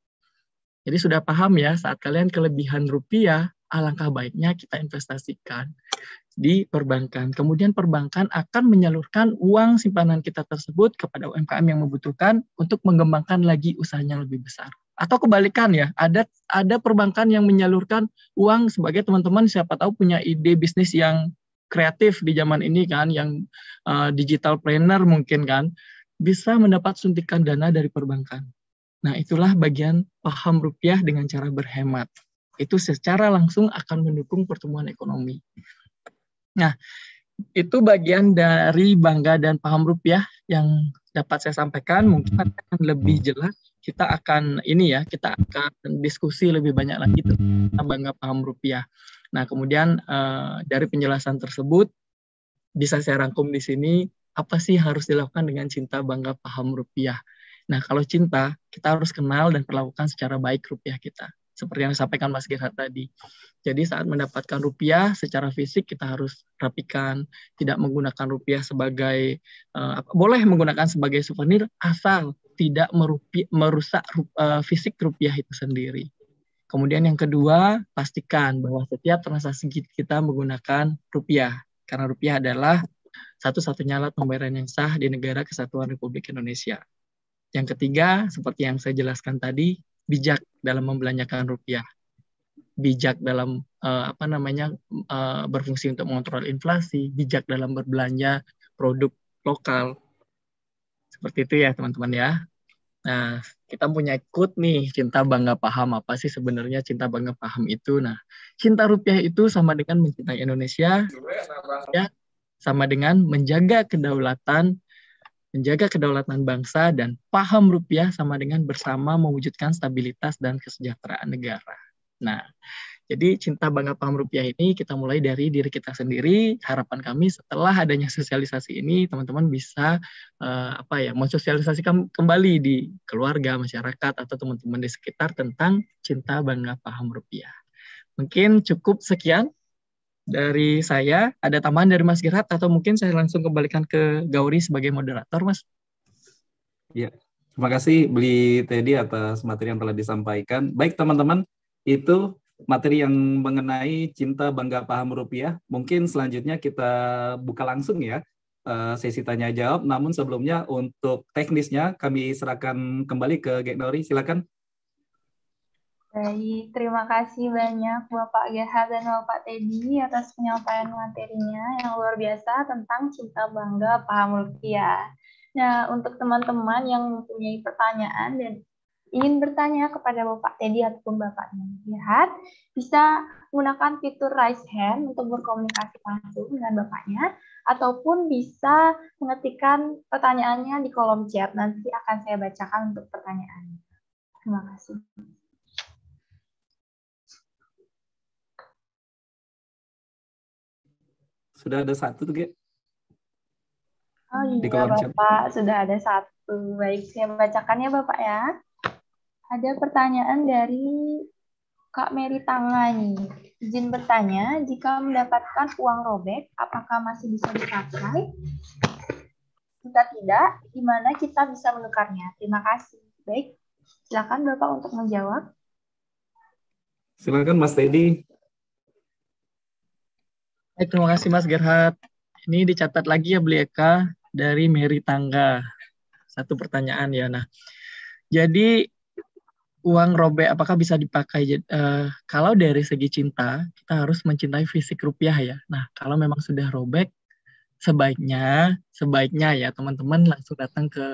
[SPEAKER 5] Jadi sudah paham ya, saat kalian kelebihan rupiah, alangkah baiknya kita investasikan di perbankan. Kemudian perbankan akan menyalurkan uang simpanan kita tersebut kepada UMKM yang membutuhkan untuk mengembangkan lagi usahanya lebih besar. Atau kebalikan ya, ada perbankan yang menyalurkan uang sebagai teman-teman siapa tahu punya ide bisnis yang kreatif di zaman ini kan, yang digital planner mungkin kan, bisa mendapat suntikan dana dari perbankan. Nah, itulah bagian paham rupiah dengan cara berhemat. Itu secara langsung akan mendukung pertumbuhan ekonomi. Nah, itu bagian dari bangga dan paham rupiah yang dapat saya sampaikan. Mungkin akan lebih jelas kita akan diskusi lebih banyak lagi tentang bangga paham rupiah. Nah, kemudian dari penjelasan tersebut bisa saya rangkum di sini, apa sih harus dilakukan dengan cinta bangga paham rupiah. Nah, kalau cinta, kita harus kenal dan perlakukan secara baik rupiah kita. Seperti yang disampaikan Mas Gerhard tadi. Jadi saat mendapatkan rupiah secara fisik kita harus rapikan, tidak menggunakan rupiah sebagai, boleh menggunakan sebagai souvenir asal tidak merusak fisik rupiah itu sendiri. Kemudian yang kedua, pastikan bahwa setiap transaksi kita menggunakan rupiah. Karena rupiah adalah satu-satunya alat pembayaran yang sah di negara Kesatuan Republik Indonesia. Yang ketiga, seperti yang saya jelaskan tadi, bijak dalam membelanjakan rupiah. Bijak dalam berfungsi untuk mengontrol inflasi, bijak dalam berbelanja produk lokal. Seperti itu ya teman-teman ya. Nah, kita punya quote nih, cinta bangga paham. Apa sih sebenarnya cinta bangga paham itu? Nah, cinta rupiah itu sama dengan mencintai Indonesia, ya, sama dengan menjaga kedaulatan bangsa, dan paham rupiah sama dengan bersama mewujudkan stabilitas dan kesejahteraan negara. Nah, jadi cinta bangga paham rupiah ini kita mulai dari diri kita sendiri. Harapan kami setelah adanya sosialisasi ini, teman-teman bisa mensosialisasikan kembali di keluarga, masyarakat, atau teman-teman di sekitar tentang cinta bangga paham rupiah. Mungkin cukup sekian dari saya. Ada tambahan dari Mas Gerhard atau mungkin saya langsung kembalikan ke Gauri sebagai moderator, Mas?
[SPEAKER 4] Ya, terima kasih Beli Teddy atas materi yang telah disampaikan. Baik teman-teman, itu materi yang mengenai cinta bangga paham rupiah. Mungkin selanjutnya kita buka langsung ya sesi tanya jawab. Namun sebelumnya untuk teknisnya kami serahkan kembali ke Gauri. Silakan.
[SPEAKER 1] Baik, terima kasih banyak Bapak Gerhard dan Bapak Teddy atas penyampaian materinya yang luar biasa tentang cinta bangga paham rupiah. Nah, untuk teman-teman yang mempunyai pertanyaan dan ingin bertanya kepada Bapak Teddy ataupun Bapak Gerhard, bisa menggunakan fitur raise hand untuk berkomunikasi langsung dengan Bapaknya, ataupun bisa mengetikkan pertanyaannya di kolom chat. Nanti akan saya bacakan untuk pertanyaannya. Terima kasih.
[SPEAKER 4] Sudah ada satu tuh, Ge.
[SPEAKER 1] Oh iya, Bapak. Sudah ada satu. Baik, saya bacakan ya, Bapak ya. Ada pertanyaan dari Kak Mary Tangani. Izin bertanya, jika mendapatkan uang robek, apakah masih bisa dipakai? Jika tidak, di mana kita bisa menukarnya? Terima kasih. Baik, silakan Bapak untuk menjawab.
[SPEAKER 4] Silakan Mas Teddy.
[SPEAKER 5] Baik, terima kasih Mas Gerhard. Ini dicatat lagi ya Beli Eka dari Mary Tangga. Satu pertanyaan ya. Nah, jadi uang robek apakah bisa dipakai? Kalau dari segi cinta, kita harus mencintai fisik rupiah ya. Nah, kalau memang sudah robek, sebaiknya ya teman-teman langsung datang ke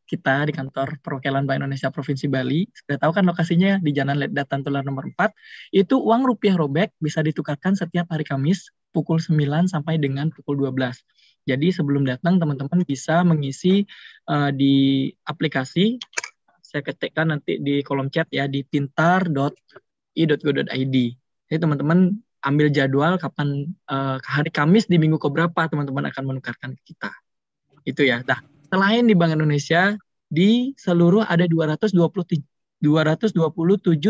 [SPEAKER 5] kita di kantor perwakilan Bank Indonesia Provinsi Bali. Sudah tahu kan lokasinya di Jalan Letda Tantular nomor 4. Itu uang rupiah robek bisa ditukarkan setiap hari Kamis pukul 9 sampai dengan pukul 12. Jadi sebelum datang teman-teman bisa mengisi di aplikasi. Saya ketikkan nanti di kolom chat ya, di pintar.co.id bri.go.id. Jadi teman-teman ambil jadwal kapan hari Kamis di minggu keberapa teman-teman akan menukarkan ke kita. Itu ya. Nah, selain di Bank Indonesia, di seluruh ada 227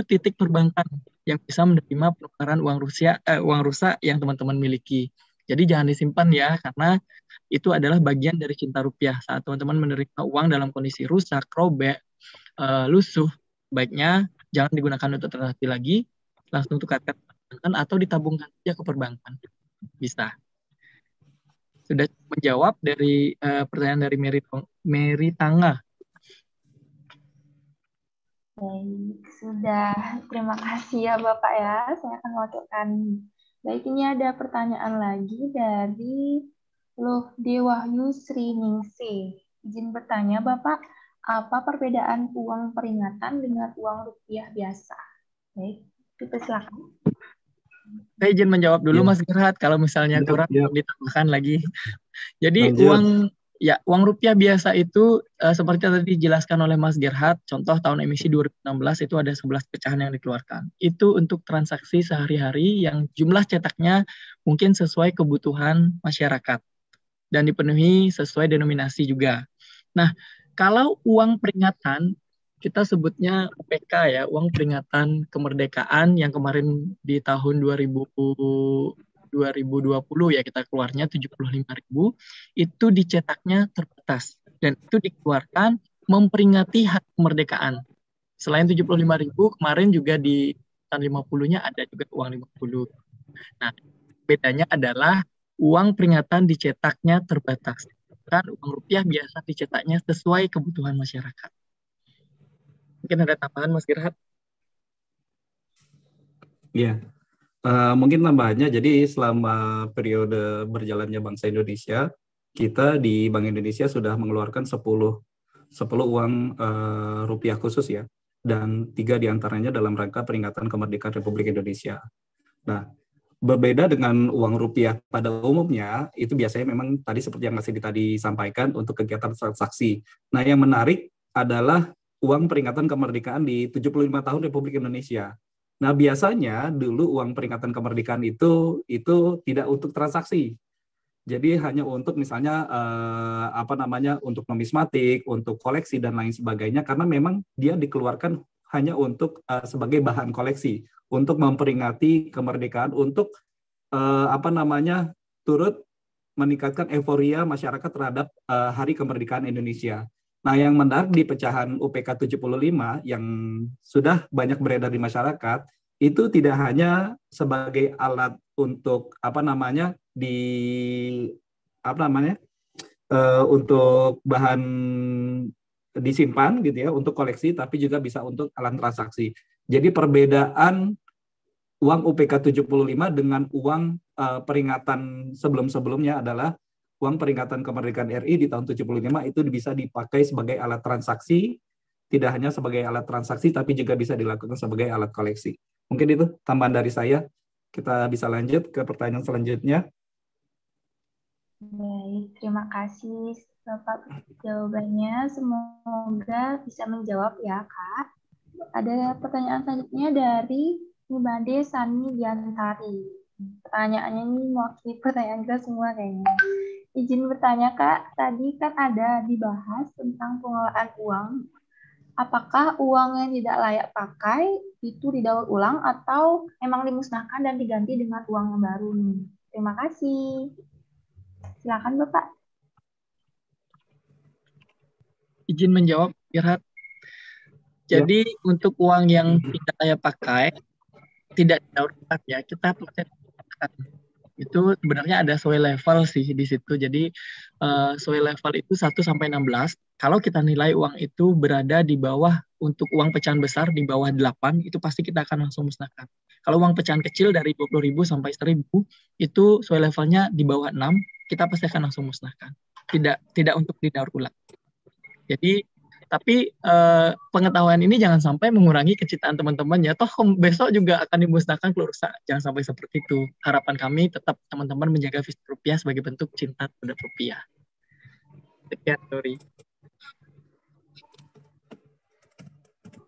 [SPEAKER 5] titik perbankan yang bisa menerima penukaran uang rusa yang teman-teman miliki. Jadi jangan disimpan ya, karena itu adalah bagian dari cinta rupiah. Saat teman-teman menerima uang dalam kondisi rusak, robek, lusuh, baiknya jangan digunakan untuk transaksi lagi, langsung tukarkan ke perbankan atau ditabungkan saja ke perbankan. Bisa. Sudah menjawab dari pertanyaan dari Mary Tangga.
[SPEAKER 1] Baik, sudah. Terima kasih ya Bapak ya. Saya akan mewakilkan. Baik, ini ada pertanyaan lagi dari Lohde Wahyu Sriningsih. Izin bertanya Bapak, apa perbedaan uang peringatan dengan uang rupiah biasa? Baik, kita silakan.
[SPEAKER 5] Saya izin menjawab dulu Mas Gerhard, kalau misalnya kurang ditambahkan lagi. Jadi uang rupiah biasa itu seperti tadi dijelaskan oleh Mas Gerhard, contoh tahun emisi 2016 itu ada 11 pecahan yang dikeluarkan. Itu untuk transaksi sehari-hari yang jumlah cetaknya mungkin sesuai kebutuhan masyarakat dan dipenuhi sesuai denominasi juga. Nah, kalau uang peringatan kita sebutnya UPK ya, uang peringatan kemerdekaan yang kemarin di tahun 2020 ya kita keluarnya 75.000, itu dicetaknya terbatas dan itu dikeluarkan memperingati hak kemerdekaan. Selain 75.000, kemarin juga di tahun 50-nya ada juga uang 50. Nah, bedanya adalah uang peringatan dicetaknya terbatas. Dan uang rupiah biasa dicetaknya sesuai kebutuhan masyarakat. Mungkin ada tambahan Mas Gerhard?
[SPEAKER 4] Iya. Mungkin tambahannya, jadi selama periode berjalannya bangsa Indonesia, kita di Bank Indonesia sudah mengeluarkan 10 uang rupiah khusus ya, dan 3 diantaranya dalam rangka peringatan kemerdekaan Republik Indonesia. Nah, berbeda dengan uang rupiah pada umumnya, itu biasanya memang tadi seperti yang Mas Sidi tadi sampaikan untuk kegiatan transaksi. Nah, yang menarik adalah uang peringatan kemerdekaan di 75 tahun Republik Indonesia. Nah, biasanya dulu uang peringatan kemerdekaan itu tidak untuk transaksi. Jadi hanya untuk misalnya untuk numismatik, untuk koleksi dan lain sebagainya, karena memang dia dikeluarkan hanya untuk sebagai bahan koleksi, untuk memperingati kemerdekaan, untuk turut meningkatkan euforia masyarakat terhadap Hari Kemerdekaan Indonesia. Nah, yang menarik di pecahan UPK 75 yang sudah banyak beredar di masyarakat, itu tidak hanya sebagai alat untuk untuk bahan disimpan gitu ya, untuk koleksi, tapi juga bisa untuk alat transaksi. Jadi perbedaan uang UPK 75 dengan uang peringatan sebelum-sebelumnya adalah uang peringatan kemerdekaan RI di tahun 75 itu bisa dipakai sebagai alat transaksi, tidak hanya sebagai alat transaksi, tapi juga bisa dilakukan sebagai alat koleksi. Mungkin itu tambahan dari saya. Kita bisa lanjut ke pertanyaan selanjutnya.
[SPEAKER 1] Baik, terima kasih Bapak jawabannya. Semoga bisa menjawab ya Kak. Ada pertanyaan selanjutnya dari Nibade Sani Diantari. Pertanyaannya ini mewakili pertanyaan kita semua kayaknya. Izin bertanya Kak, tadi kan ada dibahas tentang pengelolaan uang. Apakah uang yang tidak layak pakai itu didaur ulang atau memang dimusnahkan dan diganti dengan uang yang baru nih? Terima kasih. Silakan Bapak.
[SPEAKER 5] Izin menjawab, Gerhard. Jadi untuk uang yang tidak layak pakai, tidak didaur ulang ya, kita proses itu sebenarnya ada sesuai level sih di situ. Jadi sesuai level itu 1 sampai 16. Kalau kita nilai uang itu berada di bawah, untuk uang pecahan besar di bawah 8, itu pasti kita akan langsung musnahkan. Kalau uang pecahan kecil dari 20.000 sampai 1.000 itu sesuai levelnya di bawah 6, kita pasti akan langsung musnahkan. Tidak untuk didaur ulang. Jadi tapi pengetahuan ini jangan sampai mengurangi kecintaan teman-teman ya. Toh besok juga akan dimusnahkan kalau rusak. Jangan sampai seperti itu. Harapan kami tetap teman-teman menjaga visi rupiah sebagai bentuk cinta terhadap rupiah. Sekian, Dori.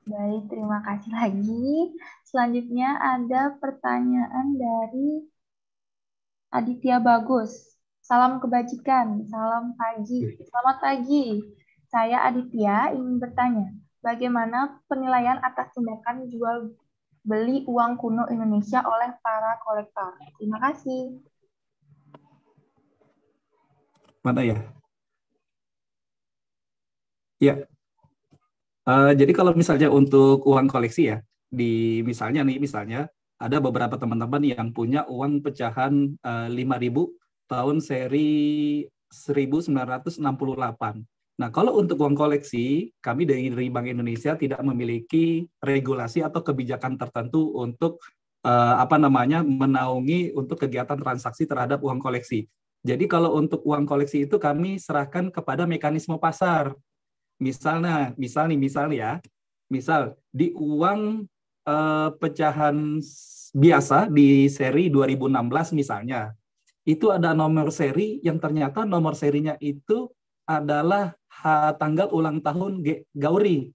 [SPEAKER 1] Baik, terima kasih lagi. Selanjutnya ada pertanyaan dari Aditya Bagus. Salam kebajikan, salam pagi. Selamat pagi. Saya Aditya ingin bertanya, bagaimana penilaian atas tindakan jual beli uang kuno Indonesia oleh para kolektor? Terima kasih.
[SPEAKER 4] Mana ya? Ya. Jadi kalau misalnya untuk uang koleksi ya, misalnya ada beberapa teman-teman yang punya uang pecahan 5.000 tahun seri 1968. Nah, kalau untuk uang koleksi, kami dari Bank Indonesia tidak memiliki regulasi atau kebijakan tertentu untuk menaungi untuk kegiatan transaksi terhadap uang koleksi. Jadi kalau untuk uang koleksi itu kami serahkan kepada mekanisme pasar. Misal di uang pecahan biasa di seri 2016 misalnya, itu ada nomor seri yang ternyata nomor serinya itu adalah tanggal ulang tahun Gauri.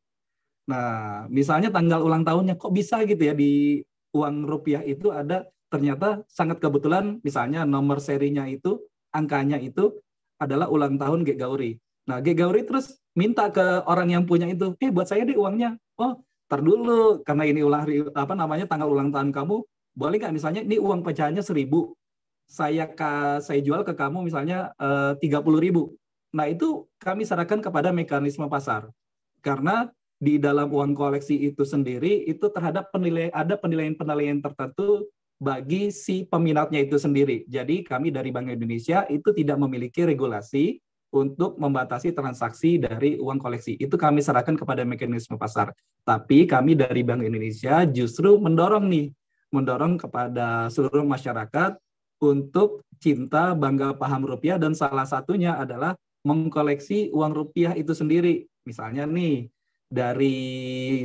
[SPEAKER 4] Nah, misalnya tanggal ulang tahunnya kok bisa gitu ya di uang rupiah itu ada ternyata sangat kebetulan misalnya nomor serinya itu angkanya itu adalah ulang tahun Gauri. Nah, Gauri terus minta ke orang yang punya itu, buat saya deh uangnya. Oh, tar dulu, karena ini tanggal ulang tahun kamu, boleh nggak misalnya ini uang pecahannya 1.000, saya jual ke kamu misalnya 30.000. Nah, itu kami serahkan kepada mekanisme pasar. Karena di dalam uang koleksi itu sendiri, itu terhadap penilaian tertentu bagi si peminatnya itu sendiri. Jadi kami dari Bank Indonesia itu tidak memiliki regulasi untuk membatasi transaksi dari uang koleksi. Itu kami serahkan kepada mekanisme pasar. Tapi kami dari Bank Indonesia justru mendorong kepada seluruh masyarakat untuk cinta, bangga, paham rupiah, dan salah satunya adalah mengkoleksi uang rupiah itu sendiri. Misalnya nih, dari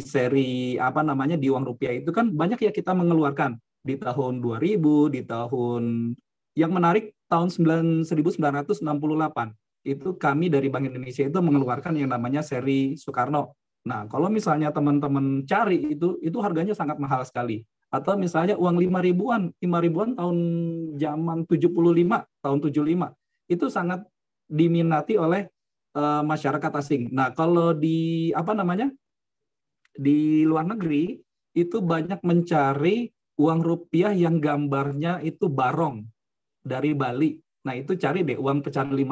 [SPEAKER 4] seri di uang rupiah itu kan banyak ya kita mengeluarkan di tahun 2000, di tahun yang menarik tahun 1968. Itu kami dari Bank Indonesia itu mengeluarkan yang namanya seri Soekarno. Nah, kalau misalnya teman-teman cari itu harganya sangat mahal sekali. Atau misalnya uang 5.000-an tahun zaman 75, tahun 75. Itu sangat diminati oleh masyarakat asing. Nah, kalau di di luar negeri itu banyak mencari uang rupiah yang gambarnya itu barong dari Bali. Nah, itu cari deh uang pecahan 5.000.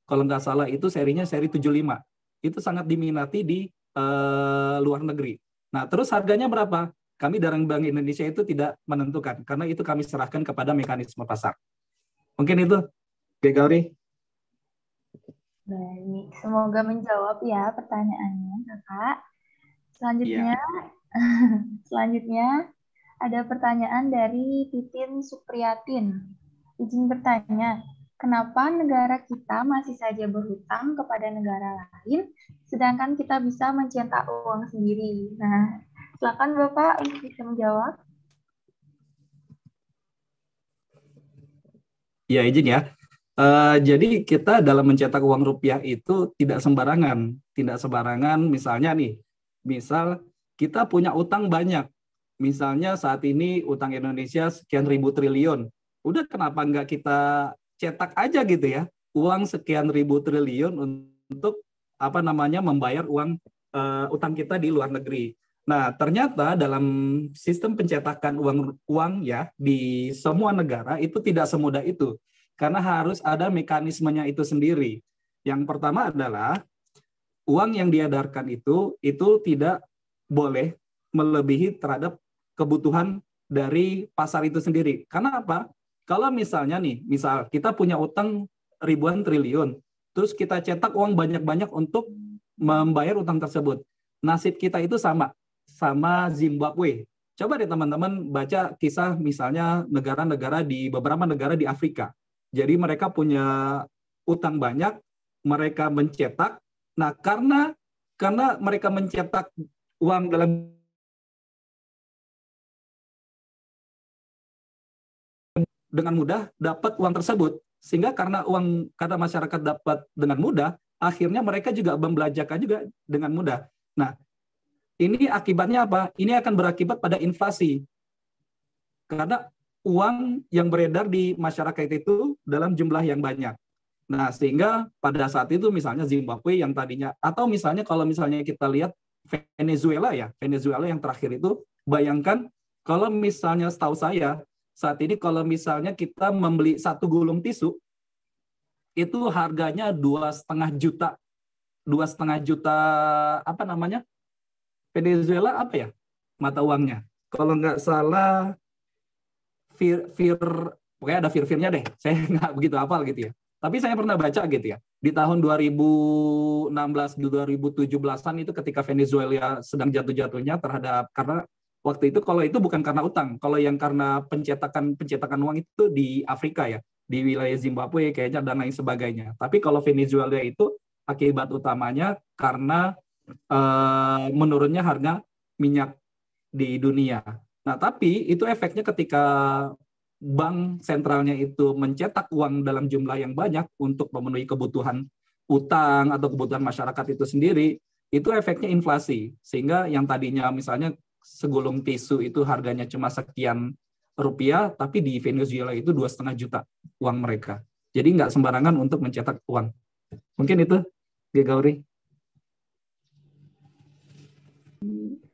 [SPEAKER 4] Kalau nggak salah itu serinya seri 75. Itu sangat diminati di luar negeri. Nah, terus harganya berapa? Kami dari Bank Indonesia itu tidak menentukan, karena itu kami serahkan kepada mekanisme pasar. Mungkin itu, Gauri.
[SPEAKER 1] Baik, semoga menjawab ya pertanyaannya, Kakak. Selanjutnya ada pertanyaan dari Titin Supriyatin. Izin bertanya, kenapa negara kita masih saja berhutang kepada negara lain, sedangkan kita bisa mencetak uang sendiri? Nah, silakan Bapak untuk bisa menjawab.
[SPEAKER 4] Ya, izin ya. Jadi kita dalam mencetak uang rupiah itu tidak sembarangan. Misalnya nih, misal kita punya utang banyak. Misalnya saat ini utang Indonesia sekian ribu triliun. Udah kenapa nggak kita cetak aja gitu ya, uang sekian ribu triliun untuk membayar uang utang kita di luar negeri. Nah, ternyata dalam sistem pencetakan uang ya di semua negara itu tidak semudah itu. Karena harus ada mekanismenya itu sendiri. Yang pertama adalah uang yang diedarkan itu tidak boleh melebihi terhadap kebutuhan dari pasar itu sendiri. Karena apa? Kalau misalnya misal kita punya utang ribuan triliun, terus kita cetak uang banyak-banyak untuk membayar utang tersebut. Nasib kita itu sama Zimbabwe. Coba deh teman-teman baca kisah misalnya beberapa negara di Afrika. Jadi mereka punya utang banyak, mereka mencetak. Nah, karena mereka mencetak uang dengan mudah dapat uang tersebut, sehingga karena masyarakat dapat dengan mudah, akhirnya mereka juga membelanjakan juga dengan mudah. Nah, Ini akibatnya apa? Ini akan berakibat pada inflasi. Karena uang yang beredar di masyarakat itu dalam jumlah yang banyak. Nah, sehingga pada saat itu misalnya Zimbabwe yang tadinya, atau misalnya kalau misalnya kita lihat Venezuela ya, Venezuela yang terakhir itu, bayangkan kalau misalnya setahu saya, saat ini kalau misalnya kita membeli 1 gulung tisu, itu harganya 2,5 juta. 2,5 juta, apa namanya? Venezuela apa ya? Mata uangnya. Kalau nggak salah, pokoknya ada fir-firnya deh. Saya nggak begitu hafal gitu ya. Tapi saya pernah baca gitu ya. Di tahun 2016, 2017-an itu ketika Venezuela sedang jatuh-jatuhnya terhadap, karena waktu itu kalau itu bukan karena utang, kalau yang karena pencetakan uang itu di Afrika ya, di wilayah Zimbabwe kayaknya dan lain sebagainya. Tapi kalau Venezuela itu akibat utamanya karena menurunnya harga minyak di dunia. Nah, tapi itu efeknya ketika bank sentralnya itu mencetak uang dalam jumlah yang banyak untuk memenuhi kebutuhan utang atau kebutuhan masyarakat itu sendiri, itu efeknya inflasi. Sehingga yang tadinya misalnya segulung tisu itu harganya cuma sekian rupiah, tapi di Venezuela itu 2,5 juta uang mereka. Jadi nggak sembarangan untuk mencetak uang. Mungkin itu, Gauri.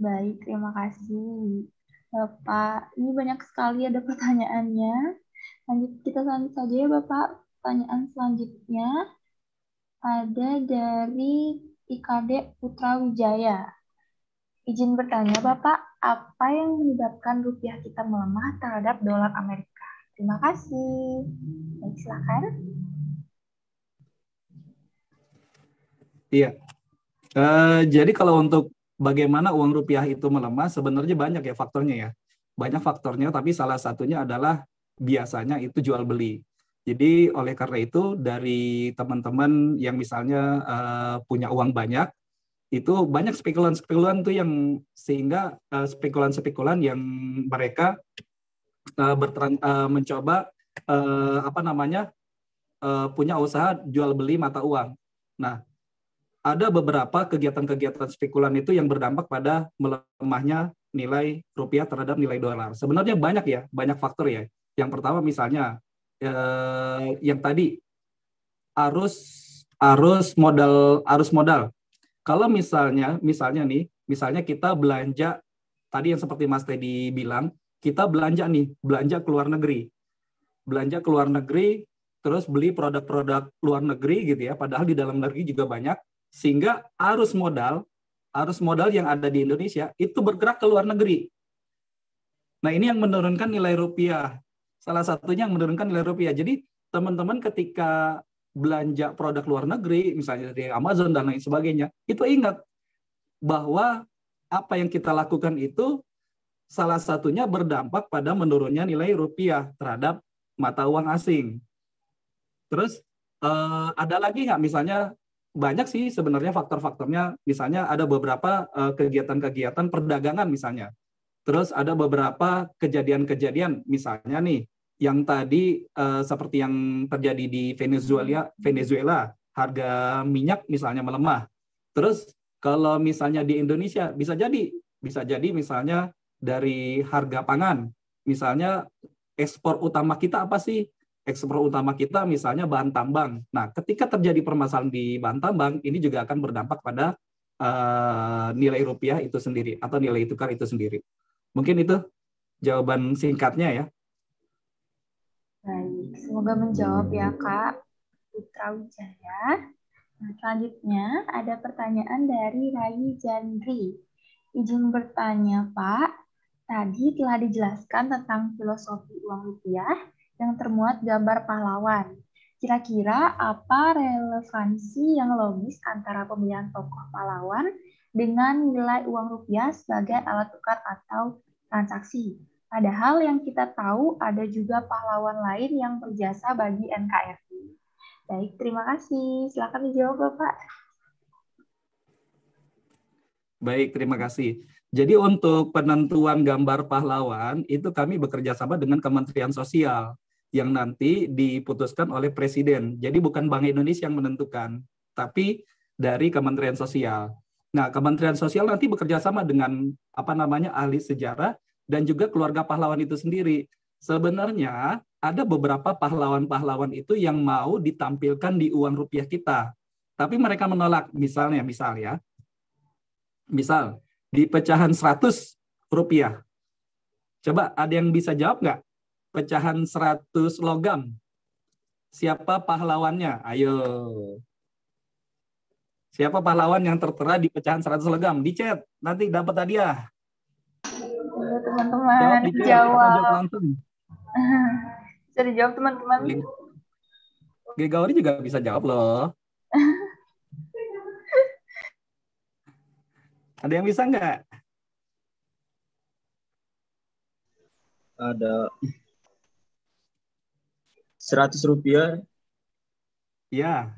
[SPEAKER 1] Baik, terima kasih. Bapak, ini banyak sekali ada pertanyaannya. Kita lanjut saja ya Bapak. Pertanyaan selanjutnya ada dari IKD Putra Wijaya. Izin bertanya Bapak, apa yang menyebabkan rupiah kita melemah terhadap dolar Amerika? Terima kasih. Baik, silakan.
[SPEAKER 4] Iya. Jadi kalau untuk bagaimana uang rupiah itu melemah, sebenarnya banyak ya faktornya ya. Banyak faktornya, tapi salah satunya adalah biasanya itu jual beli. Jadi oleh karena itu dari teman-teman yang misalnya punya uang banyak, itu banyak spekulan-spekulan tuh yang sehingga spekulan-spekulan yang mereka mencoba punya usaha jual beli mata uang. Nah, ada beberapa kegiatan-kegiatan spekulan itu yang berdampak pada melemahnya nilai rupiah terhadap nilai dolar. Sebenarnya banyak ya, banyak faktor ya. Yang pertama misalnya yang tadi arus modal. Kalau misalnya kita belanja tadi yang seperti Mas Teddy bilang, kita belanja ke luar negeri, terus beli produk-produk luar negeri gitu ya. Padahal di dalam negeri juga banyak. Sehingga arus modal yang ada di Indonesia itu bergerak ke luar negeri. Nah, ini yang menurunkan nilai rupiah. Salah satunya yang menurunkan nilai rupiah. Jadi, teman-teman ketika belanja produk luar negeri, misalnya dari Amazon dan lain sebagainya, itu ingat bahwa apa yang kita lakukan itu salah satunya berdampak pada menurunnya nilai rupiah terhadap mata uang asing. Terus, ada lagi nggak misalnya banyak sih sebenarnya faktor-faktornya, misalnya ada beberapa kegiatan-kegiatan perdagangan misalnya. Terus ada beberapa kejadian-kejadian misalnya nih, yang tadi seperti yang terjadi di Venezuela, harga minyak misalnya melemah. Terus kalau misalnya di Indonesia bisa jadi misalnya dari harga pangan. Misalnya ekspor utama kita apa sih? Ekspor utama kita misalnya bahan tambang. Nah, ketika terjadi permasalahan di bahan tambang, ini juga akan berdampak pada nilai rupiah itu sendiri atau nilai tukar itu sendiri. Mungkin itu jawaban singkatnya ya.
[SPEAKER 1] Baik, semoga menjawab ya Kak Putra Wijaya. Nah, selanjutnya ada pertanyaan dari Rai Jandri. Izin bertanya Pak, tadi telah dijelaskan tentang filosofi uang rupiah yang termuat gambar pahlawan. Kira-kira apa relevansi yang logis antara pemilihan tokoh pahlawan dengan nilai uang rupiah sebagai alat tukar atau transaksi? Padahal yang kita tahu ada juga pahlawan lain yang berjasa bagi NKRI. Baik, terima kasih. Silakan dijawab, Bapak.
[SPEAKER 4] Baik, terima kasih. Jadi untuk penentuan gambar pahlawan, itu kami bekerja sama dengan Kementerian Sosial yang nanti diputuskan oleh Presiden. Jadi bukan Bank Indonesia yang menentukan, tapi dari Kementerian Sosial. Nah, Kementerian Sosial nanti bekerja sama dengan ahli sejarah dan juga keluarga pahlawan itu sendiri. Sebenarnya ada beberapa pahlawan-pahlawan itu yang mau ditampilkan di uang rupiah kita. Tapi mereka menolak. Misal di pecahan 100 rupiah. Coba ada yang bisa jawab nggak? Pecahan 100 logam. Siapa pahlawannya? Ayo. Siapa pahlawan yang tertera di pecahan 100 logam? Di chat, nanti dapat hadiah.
[SPEAKER 1] Teman-teman, jawab.
[SPEAKER 4] Langsung.
[SPEAKER 1] Bisa dijawab teman-teman.
[SPEAKER 4] Gegauri juga bisa jawab loh. Ada yang bisa nggak?
[SPEAKER 7] Ada 100 rupiah.
[SPEAKER 4] Ya.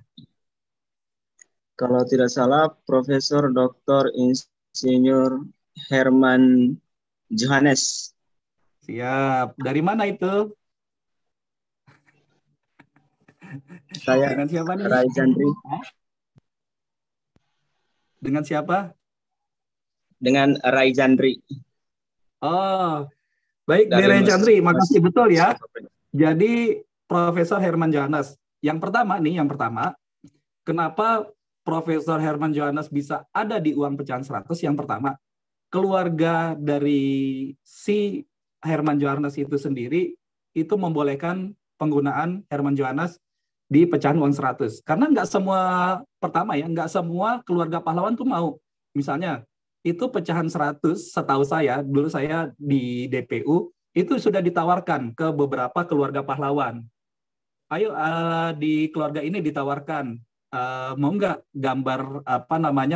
[SPEAKER 7] Kalau tidak salah, Profesor Dr. Insinyur Herman Johannes.
[SPEAKER 4] Siap. Dari mana itu?
[SPEAKER 7] Saya
[SPEAKER 4] dengan siapa nih?
[SPEAKER 7] Raijandri.
[SPEAKER 4] Dengan siapa?
[SPEAKER 7] Dengan Raijandri.
[SPEAKER 4] Oh, baik Raijandri. Makasih, betul ya. Jadi Profesor Herman Johannes. Yang pertama, kenapa Profesor Herman Johannes bisa ada di uang pecahan 100? Yang pertama, keluarga dari si Herman Johannes itu sendiri itu membolehkan penggunaan Herman Johannes di pecahan uang 100. Karena nggak semua keluarga pahlawan tuh mau. Misalnya, itu pecahan 100, setahu saya, dulu saya di DPU, itu sudah ditawarkan ke beberapa keluarga pahlawan. Ayo, di keluarga ini ditawarkan, mau nggak gambar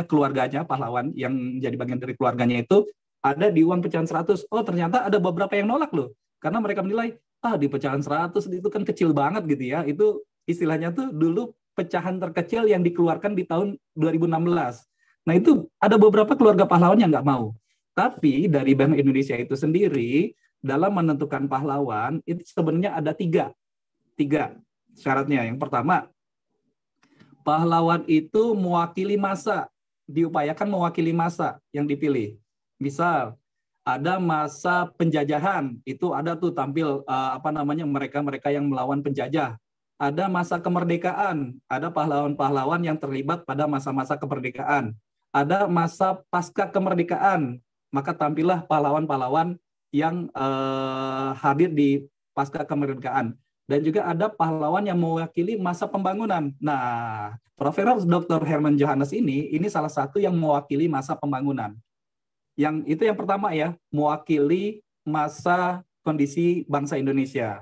[SPEAKER 4] keluarganya pahlawan yang jadi bagian dari keluarganya itu ada di uang pecahan 100. Oh, ternyata ada beberapa yang nolak loh. Karena mereka menilai, di pecahan 100 itu kan kecil banget gitu ya. Itu istilahnya tuh dulu pecahan terkecil yang dikeluarkan di tahun 2016. Nah, itu ada beberapa keluarga pahlawan yang nggak mau. Tapi dari Bank Indonesia itu sendiri, dalam menentukan pahlawan, itu sebenarnya ada tiga syaratnya. Yang pertama, pahlawan itu mewakili masa, diupayakan mewakili masa yang dipilih. Misal, ada masa penjajahan, itu ada tuh tampil mereka yang melawan penjajah. Ada masa kemerdekaan, ada pahlawan-pahlawan yang terlibat pada masa-masa kemerdekaan. Ada masa pasca kemerdekaan, maka tampillah pahlawan-pahlawan yang hadir di pasca kemerdekaan. Dan juga ada pahlawan yang mewakili masa pembangunan. Nah, Profesor Dr. Herman Johannes ini salah satu yang mewakili masa pembangunan. Itu yang pertama ya, mewakili masa kondisi bangsa Indonesia.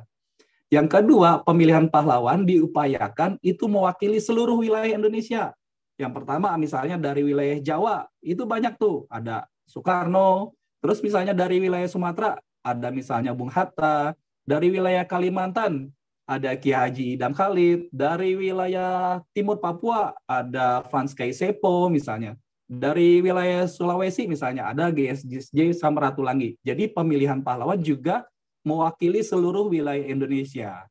[SPEAKER 4] Yang kedua, pemilihan pahlawan diupayakan itu mewakili seluruh wilayah Indonesia. Yang pertama misalnya dari wilayah Jawa, itu banyak tuh, ada Soekarno. Terus misalnya dari wilayah Sumatera, ada misalnya Bung Hatta. Dari wilayah Kalimantan, ada Kiai Haji Idam Khalid. Dari wilayah Timur Papua, ada Frans Kaisepo misalnya. Dari wilayah Sulawesi misalnya, ada GSJ Samratulangi. Jadi pemilihan pahlawan juga mewakili seluruh wilayah Indonesia.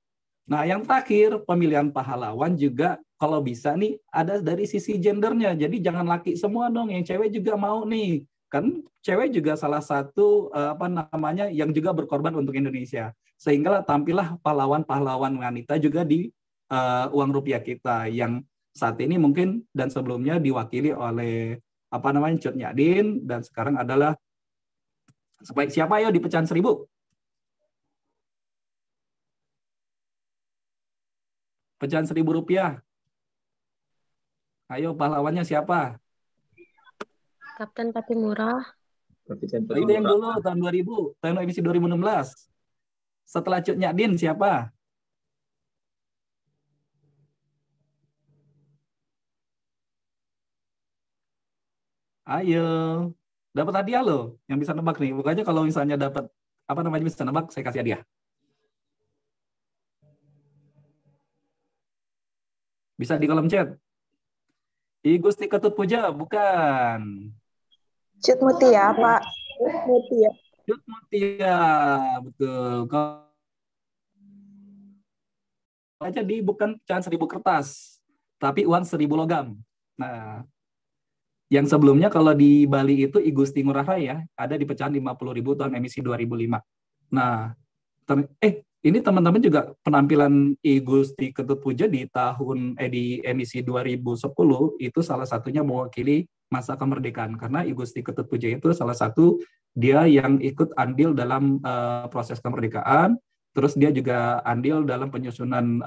[SPEAKER 4] Nah, yang terakhir, pemilihan pahlawan juga kalau bisa nih ada dari sisi gendernya. Jadi jangan laki semua dong, yang cewek juga mau nih. Kan cewek juga salah satu yang juga berkorban untuk Indonesia. Sehingga tampillah pahlawan-pahlawan wanita juga di uang rupiah kita yang saat ini mungkin dan sebelumnya diwakili oleh Cut Nyak-Dien, dan sekarang adalah siapa di pecahan 1000? Pecahan 1000 rupiah. Ayo, pahlawannya siapa?
[SPEAKER 8] Kapten Patimura.
[SPEAKER 4] Itu yang dulu tahun 2000, tahun emisi 2016. Setelah Cut Nyak-Dien siapa? Ayo, dapat hadiah loh. Yang bisa nebak nih. Pokoknya kalau misalnya dapat bisa nebak, saya kasih hadiah. Bisa di kolom chat. I Gusti Ketut Puja, bukan.
[SPEAKER 9] Cut Mutia, Pak. Mutia.
[SPEAKER 4] Cut Mutia, betul. Kalau aja bukan pecahan 1000 kertas, tapi uang 1000 logam. Nah, Yang sebelumnya kalau di Bali itu I Gusti Ngurah Rai ya, ada di pecahan 50.000 tahun emisi 2005. Nah, ini teman-teman juga penampilan I Gusti Ketut Puja di di emisi 2010 itu salah satunya mewakili masa kemerdekaan, karena I Gusti Ketut Puja itu salah satu dia yang ikut andil dalam proses kemerdekaan. Terus dia juga andil dalam penyusunan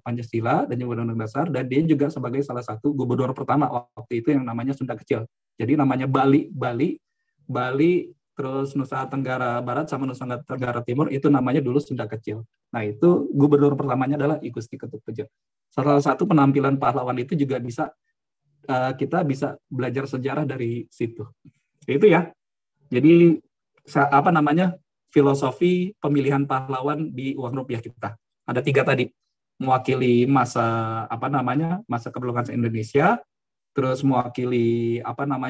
[SPEAKER 4] Pancasila dan juga Undang-Undang Dasar, dan dia juga sebagai salah satu gubernur pertama waktu itu yang namanya Sunda Kecil. Jadi namanya Bali, terus Nusa Tenggara Barat sama Nusa Tenggara Timur itu namanya dulu Sunda Kecil. Nah, itu gubernur pertamanya adalah I Gusti Ketut Puja. Salah satu penampilan pahlawan itu juga bisa kita bisa belajar sejarah dari situ. Itu ya. Jadi filosofi pemilihan pahlawan di uang rupiah kita. Ada 3 tadi, mewakili masa masa kemerdekaan Indonesia, terus mewakili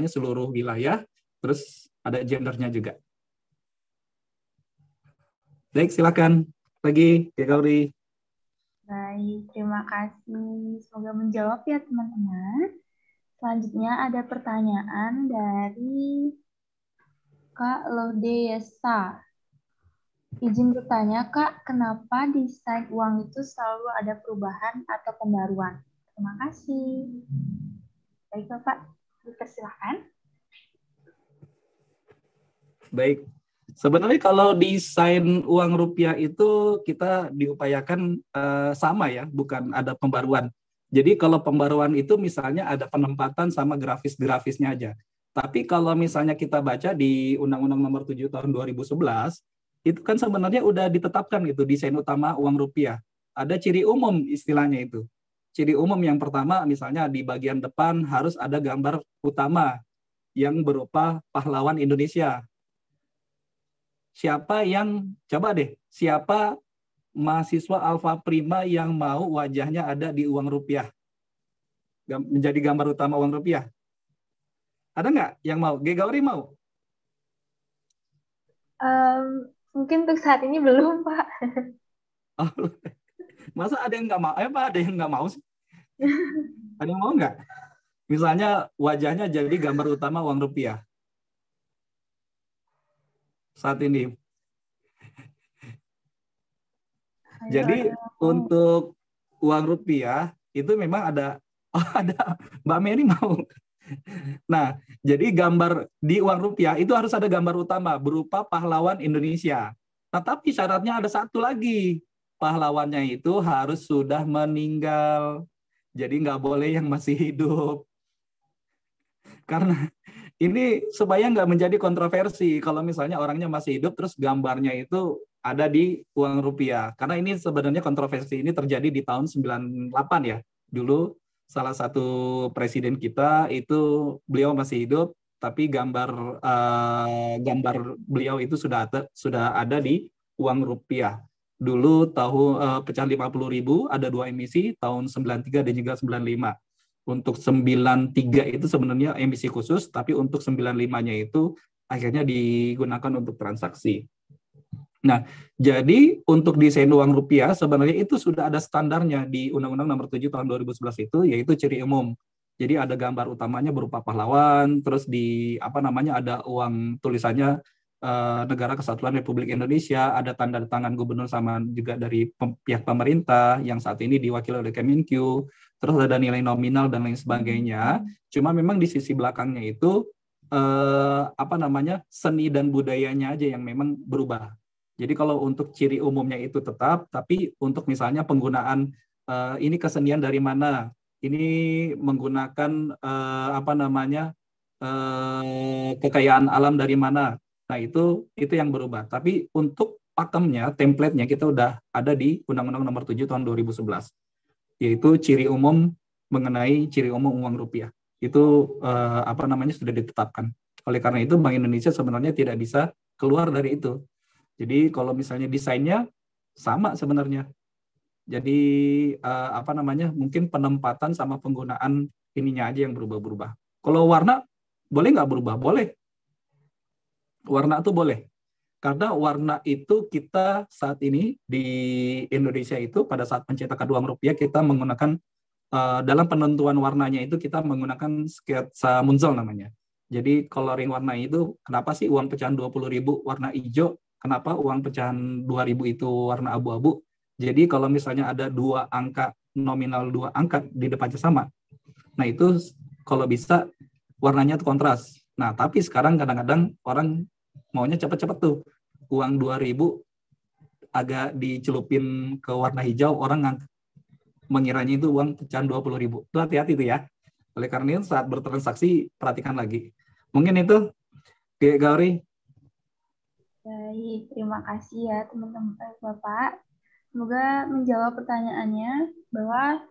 [SPEAKER 4] seluruh wilayah, terus ada gendernya juga. Baik, silakan lagi, Gauri.
[SPEAKER 1] Baik, terima kasih. Semoga menjawab ya teman-teman. Selanjutnya ada pertanyaan dari Kak Lodeyesa. Izin bertanya, Kak, kenapa desain uang itu selalu ada perubahan atau pembaruan? Terima kasih. Baik, Bapak, dipersilakan.
[SPEAKER 4] Baik, sebenarnya kalau desain uang rupiah itu kita diupayakan sama ya, bukan ada pembaruan. Jadi kalau pembaruan itu misalnya ada penempatan sama grafis-grafisnya aja. Tapi kalau misalnya kita baca di Undang-Undang Nomor 7 Tahun 2011, itu kan sebenarnya udah ditetapkan gitu desain utama uang rupiah. Ada ciri umum istilahnya itu. Ciri umum yang pertama misalnya di bagian depan harus ada gambar utama yang berupa pahlawan Indonesia. Siapa mahasiswa Alfa Prima yang mau wajahnya ada di uang rupiah? Menjadi gambar utama uang rupiah? Ada nggak yang mau? Gauri mau?
[SPEAKER 1] Mungkin untuk saat ini belum, Pak.
[SPEAKER 4] Oh, masa ada yang nggak mau? Ada yang nggak mau sih? Ada yang mau nggak? Misalnya wajahnya jadi gambar utama uang rupiah. Saat ini. Jadi untuk uang rupiah itu memang ada Mbak Mary mau. Nah, jadi gambar di uang rupiah itu harus ada gambar utama berupa pahlawan Indonesia. Tetapi syaratnya ada satu lagi. Pahlawannya itu harus sudah meninggal. Jadi nggak boleh yang masih hidup. Karena ini supaya nggak menjadi kontroversi. Kalau misalnya orangnya masih hidup, terus gambarnya itu ada di uang rupiah. Karena ini sebenarnya kontroversi ini terjadi di tahun 98 ya. Dulu salah satu presiden kita itu beliau masih hidup, tapi gambar beliau itu sudah ada di uang rupiah. Dulu pecahan 50.000 ada 2 emisi tahun 93 dan juga 95. Untuk 93 itu sebenarnya emisi khusus, tapi untuk 95-nya itu akhirnya digunakan untuk transaksi. Nah, jadi untuk desain uang rupiah sebenarnya itu sudah ada standarnya di Undang-Undang Nomor 7 Tahun 2011 itu, yaitu ciri umum. Jadi ada gambar utamanya berupa pahlawan, terus ada uang tulisannya Negara Kesatuan Republik Indonesia, ada tanda tangan gubernur sama juga dari pihak pemerintah yang saat ini diwakili oleh Kemenkyu, terus ada nilai nominal dan lain sebagainya. Cuma memang di sisi belakangnya itu seni dan budayanya aja yang memang berubah. Jadi kalau untuk ciri umumnya itu tetap, tapi untuk misalnya penggunaan ini kesenian dari mana, ini menggunakan kekayaan alam dari mana. Nah itu yang berubah. Tapi untuk pakemnya, template-nya kita udah ada di Undang-Undang Nomor 7 Tahun 2011, yaitu ciri umum mengenai ciri umum uang rupiah. Itu sudah ditetapkan. Oleh karena itu Bank Indonesia sebenarnya tidak bisa keluar dari itu. Jadi kalau misalnya desainnya sama sebenarnya. Jadi mungkin penempatan sama penggunaan ininya aja yang berubah-berubah. Kalau warna boleh nggak berubah? Boleh. Warna itu boleh. Karena warna itu kita saat ini di Indonesia itu pada saat pencetakan uang rupiah kita menggunakan dalam penentuan warnanya itu kita menggunakan sketsa Munzel namanya. Jadi coloring warna itu, kenapa sih uang pecahan 20.000 warna hijau, kenapa uang pecahan 2.000 itu warna abu-abu. Jadi kalau misalnya ada dua angka, nominal dua angka di depannya sama, nah itu kalau bisa warnanya itu kontras. Nah tapi sekarang kadang-kadang orang maunya cepat-cepat tuh, uang 2.000 agak dicelupin ke warna hijau, orang mengiranya itu uang pecahan 20.000. Itu hati-hati tuh ya. Oleh karena itu saat bertransaksi perhatikan lagi. Mungkin itu, Gauri.
[SPEAKER 1] Baik, terima kasih ya teman-teman Bapak. Semoga menjawab pertanyaannya bahwa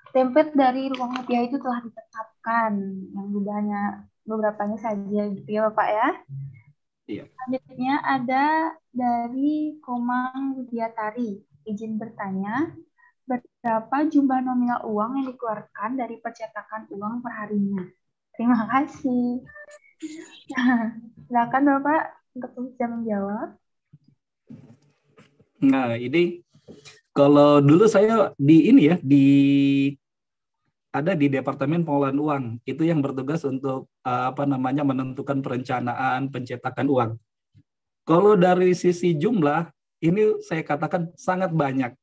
[SPEAKER 1] template dari ruang rupiah itu telah ditetapkan, yang jumlahnya beberapanya saja gitu ya Bapak ya.
[SPEAKER 4] Iya.
[SPEAKER 1] Selanjutnya ada dari Komang Widiatari. Izin bertanya, berapa jumlah nominal uang yang dikeluarkan dari percetakan uang per harinya? Terima kasih. Silakan Bapak untuk bisa menjawab.
[SPEAKER 4] Nah, ini kalau dulu saya ada di Departemen Pengelolaan Uang, itu yang bertugas untuk menentukan perencanaan pencetakan uang. Kalau dari sisi jumlah, ini saya katakan sangat banyak.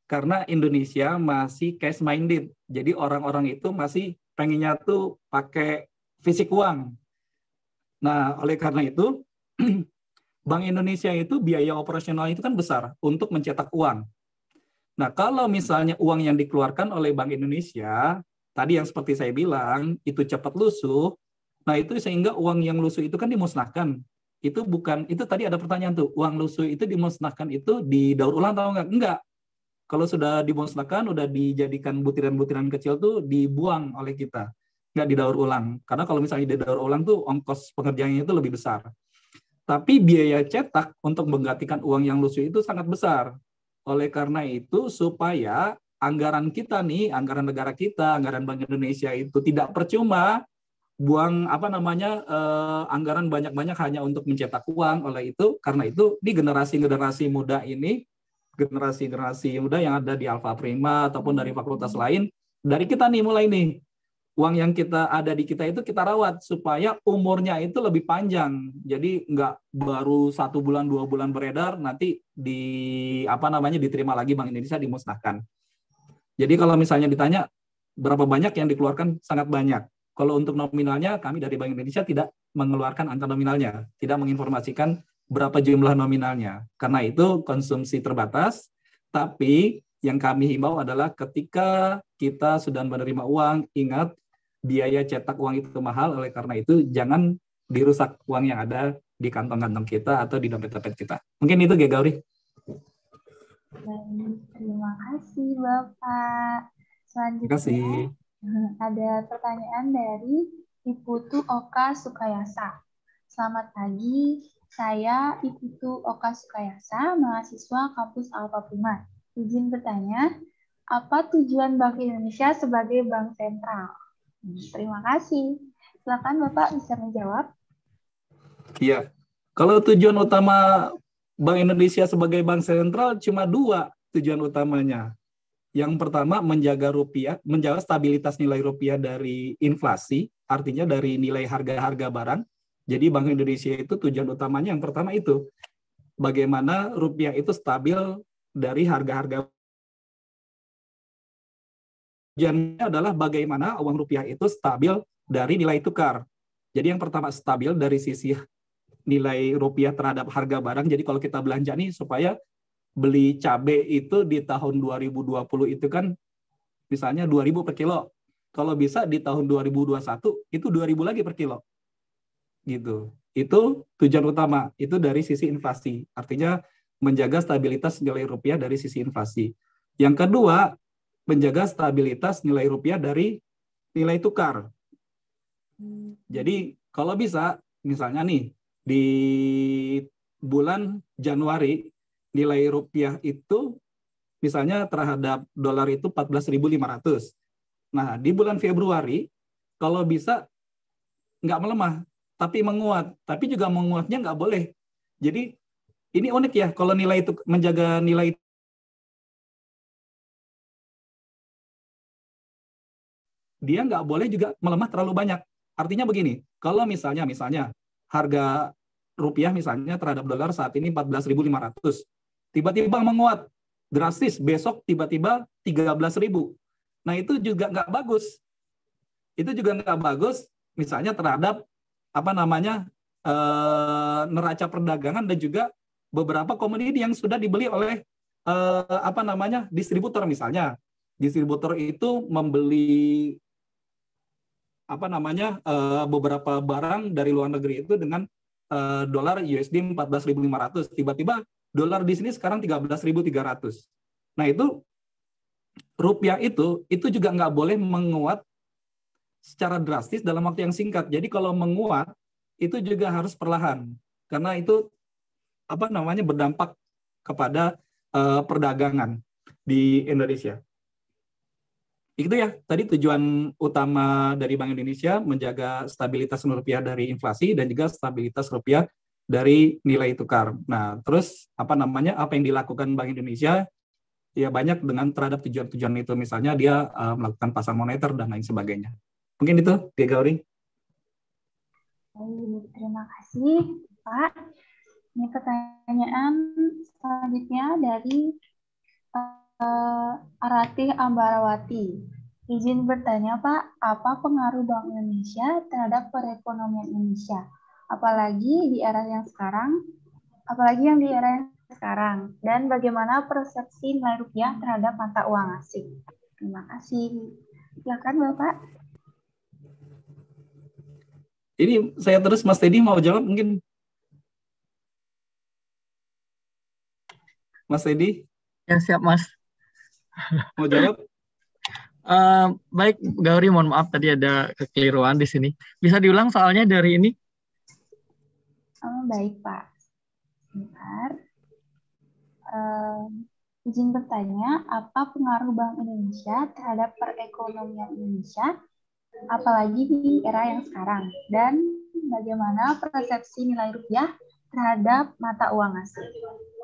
[SPEAKER 4] Karena Indonesia masih cash minded. Jadi orang-orang itu masih pengennya tuh pakai fisik uang. Nah, oleh karena itu Bank Indonesia itu biaya operasional itu kan besar untuk mencetak uang. Nah, kalau misalnya uang yang dikeluarkan oleh Bank Indonesia, tadi yang seperti saya bilang, itu cepat lusuh, nah itu sehingga uang yang lusuh itu kan dimusnahkan. Itu tadi ada pertanyaan tuh, uang lusuh itu dimusnahkan itu didaur ulang atau enggak? Enggak. Kalau sudah dimusnahkan, udah dijadikan butiran-butiran kecil tuh dibuang oleh kita. Nggak didaur ulang. Karena kalau misalnya didaur ulang tuh ongkos pengerjaannya itu lebih besar. Tapi biaya cetak untuk menggantikan uang yang lusuh itu sangat besar. Oleh karena itu, supaya anggaran kita nih, anggaran negara kita, anggaran Bank Indonesia itu tidak percuma buang anggaran banyak-banyak hanya untuk mencetak uang. Karena itu di generasi-generasi muda ini, generasi muda yang ada di Alfa Prima ataupun dari fakultas lain, dari kita nih mulai nih, uang yang ada di kita itu kita rawat supaya umurnya itu lebih panjang. Jadi nggak baru 1 bulan 2 bulan beredar nanti diterima lagi Bank Indonesia dimusnahkan. Jadi kalau misalnya ditanya berapa banyak yang dikeluarkan, sangat banyak. Kalau untuk nominalnya kami dari Bank Indonesia tidak mengeluarkan angka nominalnya, tidak menginformasikan berapa jumlah nominalnya. Karena itu konsumsi terbatas, tapi yang kami himbau adalah ketika kita sudah menerima uang, ingat biaya cetak uang itu mahal, oleh karena itu jangan dirusak uang yang ada di kantong-kantong kita atau di dompet-dompet kita. Mungkin itu Gauri.
[SPEAKER 1] Baik, terima kasih Bapak. Selanjutnya ada pertanyaan dari Iputu Oka Sukayasa. Selamat pagi. Saya Iputu Oka Sukayasa, mahasiswa kampus Alfa Prima. Izin bertanya, apa tujuan Bank Indonesia sebagai bank sentral? Terima kasih. Silakan Bapak bisa menjawab.
[SPEAKER 4] Iya. Kalau tujuan utama Bank Indonesia sebagai bank sentral cuma 2 tujuan utamanya. Yang pertama menjaga stabilitas nilai rupiah dari inflasi, artinya dari nilai harga-harga barang. Jadi Bank Indonesia itu tujuan utamanya yang pertama itu, bagaimana rupiah itu stabil dari harga-harga. Tujuannya adalah bagaimana uang rupiah itu stabil dari nilai tukar. Jadi yang pertama stabil dari sisi nilai rupiah terhadap harga barang. Jadi kalau kita belanja nih, supaya beli cabai itu di tahun 2020 itu kan misalnya 2.000 per kilo. Kalau bisa di tahun 2021 itu 2.000 lagi per kilo. Gitu. Itu tujuan utama, itu dari sisi inflasi. Artinya menjaga stabilitas nilai rupiah dari sisi inflasi. Yang kedua, menjaga stabilitas nilai rupiah dari nilai tukar. Jadi kalau bisa, misalnya nih, di bulan Januari, nilai rupiah itu misalnya terhadap dolar itu 14.500. Nah, di bulan Februari, kalau bisa nggak melemah, tapi menguat. Tapi juga menguatnya nggak boleh. Jadi ini unik ya, kalau nilai itu menjaga nilai dia nggak boleh juga melemah terlalu banyak. Artinya begini, kalau misalnya harga rupiah misalnya terhadap dolar saat ini 14.500, tiba-tiba menguat drastis, besok tiba-tiba 13.000. Nah itu juga nggak bagus. Itu juga nggak bagus misalnya terhadap neraca perdagangan dan juga beberapa komoditi yang sudah dibeli oleh distributor misalnya. Distributor itu membeli beberapa barang dari luar negeri itu dengan dolar USD 14.500. Tiba-tiba dolar di sini sekarang 13.300. Nah itu rupiah itu juga nggak boleh menguat secara drastis dalam waktu yang singkat. Jadi kalau menguat itu juga harus perlahan karena itu berdampak kepada perdagangan di Indonesia. Itu ya, tadi tujuan utama dari Bank Indonesia menjaga stabilitas rupiah dari inflasi dan juga stabilitas rupiah dari nilai tukar. Nah, terus apa yang dilakukan Bank Indonesia ya banyak dengan terhadap tujuan-tujuan itu, misalnya dia melakukan pasar moneter dan lain sebagainya. Mungkin itu, Dia Gauri.
[SPEAKER 1] Terima kasih, Pak. Ini pertanyaan selanjutnya dari Aratih Ambarawati. Izin bertanya, Pak, apa pengaruh Bank Indonesia terhadap perekonomian Indonesia? Apalagi yang di era yang sekarang, dan bagaimana persepsi nilai rupiah terhadap mata uang asing? Terima kasih. Silakan, Bapak.
[SPEAKER 4] Ini saya terus, Mas Teddy mau jawab mungkin? Mas Teddy?
[SPEAKER 5] Ya, siap, Mas.
[SPEAKER 4] Mau jawab?
[SPEAKER 5] Baik, Gauri, mohon maaf tadi ada kekeliruan di sini. Bisa diulang soalnya dari ini?
[SPEAKER 1] Baik, Pak. Sebentar. Izin bertanya, apa pengaruh Bank Indonesia terhadap perekonomian Indonesia, apalagi di era yang sekarang? Dan bagaimana persepsi nilai rupiah terhadap mata uang asing?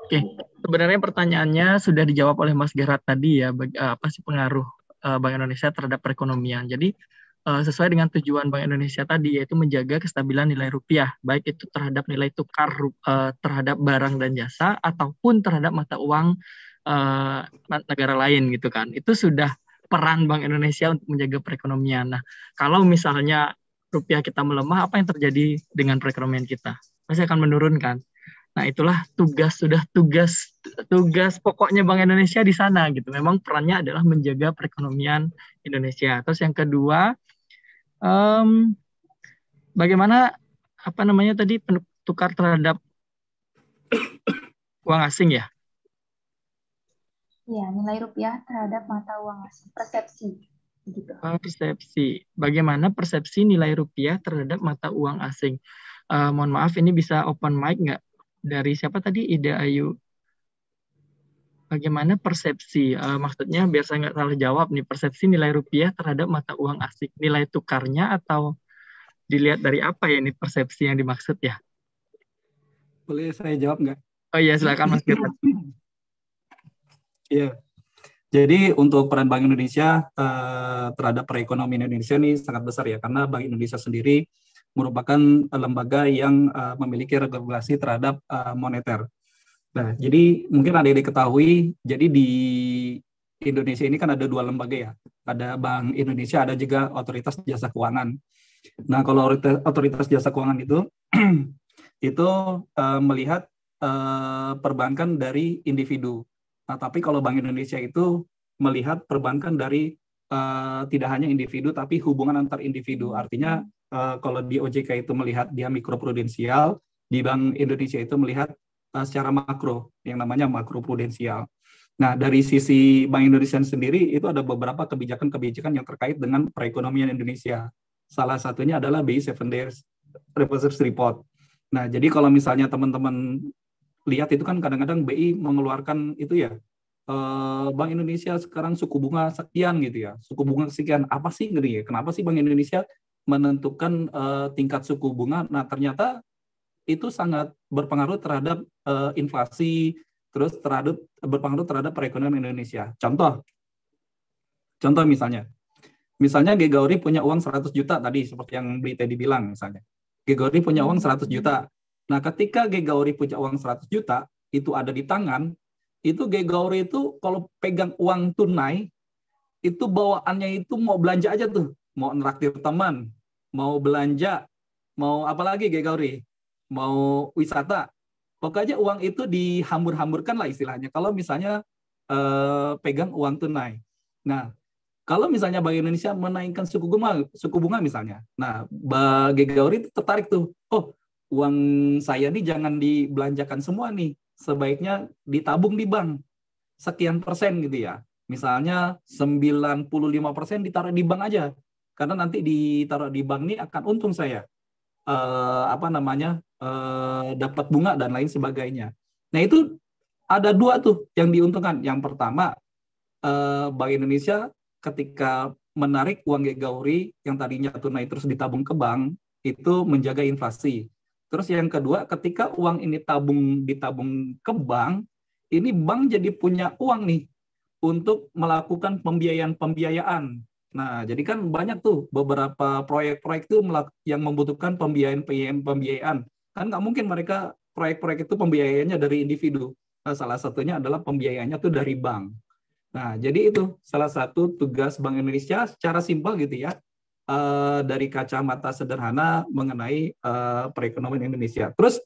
[SPEAKER 5] Oke, sebenarnya pertanyaannya sudah dijawab oleh Mas Gerard tadi ya, apa sih pengaruh Bank Indonesia terhadap perekonomian. Jadi sesuai dengan tujuan Bank Indonesia tadi, yaitu menjaga kestabilan nilai rupiah, baik itu terhadap nilai tukar terhadap barang dan jasa, ataupun terhadap mata uang negara lain gitu kan. Itu sudah peran Bank Indonesia untuk menjaga perekonomian. Nah, kalau misalnya rupiah kita melemah, apa yang terjadi dengan perekonomian kita? Pasti akan menurunkan. Nah, itulah tugas pokoknya Bank Indonesia di sana gitu. Memang perannya adalah menjaga perekonomian Indonesia. Terus yang kedua, bagaimana tadi tukar terhadap uang asing ya?
[SPEAKER 1] Ya, nilai rupiah terhadap mata uang asing, persepsi. Gitu.
[SPEAKER 5] Persepsi. Bagaimana persepsi nilai rupiah terhadap mata uang asing? Mohon maaf, ini bisa open mic nggak? Dari siapa tadi? Ida Ayu. Bagaimana persepsi? Maksudnya biar saya nggak salah jawab nih, persepsi nilai rupiah terhadap mata uang asing. Nilai tukarnya atau dilihat dari apa ya ini persepsi yang dimaksud ya?
[SPEAKER 4] Boleh saya jawab nggak?
[SPEAKER 5] Oh iya, silakan Mas Gerard.
[SPEAKER 4] Iya. Jadi untuk peran Bank Indonesia terhadap perekonomian Indonesia ini sangat besar ya, karena Bank Indonesia sendiri merupakan lembaga yang memiliki regulasi terhadap moneter. Nah, jadi mungkin ada yang diketahui, jadi di Indonesia ini kan ada dua lembaga ya, ada Bank Indonesia, ada juga Otoritas Jasa Keuangan. Nah, kalau Otoritas Jasa Keuangan itu melihat perbankan dari individu. Nah, tapi kalau Bank Indonesia itu melihat perbankan dari tidak hanya individu, tapi hubungan antar individu. Artinya kalau di OJK itu melihat dia mikroprudensial, di Bank Indonesia itu melihat secara makro, yang namanya makroprudensial. Nah, dari sisi Bank Indonesia sendiri, itu ada beberapa kebijakan-kebijakan yang terkait dengan perekonomian Indonesia. Salah satunya adalah BI 7 Days Reverse Report. Nah, jadi kalau misalnya teman-teman lihat itu kan kadang-kadang BI mengeluarkan itu ya, Bank Indonesia sekarang suku bunga sekian gitu ya, suku bunga sekian, apa sih ngeri ya? Kenapa sih Bank Indonesia menentukan tingkat suku bunga? Nah, ternyata itu sangat berpengaruh terhadap inflasi, terus berpengaruh terhadap perekonomian Indonesia. Contoh misalnya, Misalnya Gegauri punya uang 100 juta tadi, seperti yang Bli tadi bilang misalnya. Gegauri punya uang 100 juta. Nah, ketika Gegauri punya uang 100 juta, itu ada di tangan, itu Gegauri itu kalau pegang uang tunai, itu bawaannya itu mau belanja aja tuh. Mau nraktir teman, mau belanja, mau apa lagi Gegauri? Mau wisata. Pokoknya uang itu dihambur-hamburkan lah istilahnya. Kalau misalnya pegang uang tunai. Nah, kalau misalnya Bank Indonesia menaikkan suku bunga misalnya. Nah, Gegauri itu tertarik tuh. Oh, uang saya nih jangan dibelanjakan semua nih. Sebaiknya ditabung di bank. Sekian persen gitu ya. Misalnya 95% ditaruh di bank aja. Karena nanti ditaruh di bank nih akan untung saya. Dapat bunga dan lain sebagainya. Nah, itu ada dua tuh yang diuntungkan. Yang pertama, Bank Indonesia ketika menarik uang Gegauri yang tadinya tunai terus ditabung ke bank, itu menjaga inflasi. Terus yang kedua, ketika uang ini ditabung ke bank, ini bank jadi punya uang nih untuk melakukan pembiayaan. Nah, jadi kan banyak tuh beberapa proyek-proyek itu yang membutuhkan pembiayaan. Kan nggak mungkin mereka proyek-proyek itu pembiayaannya dari individu. Nah, salah satunya adalah pembiayaannya tuh dari bank. Nah, jadi itu salah satu tugas Bank Indonesia secara simpel gitu ya, dari kacamata sederhana mengenai perekonomian Indonesia. Terus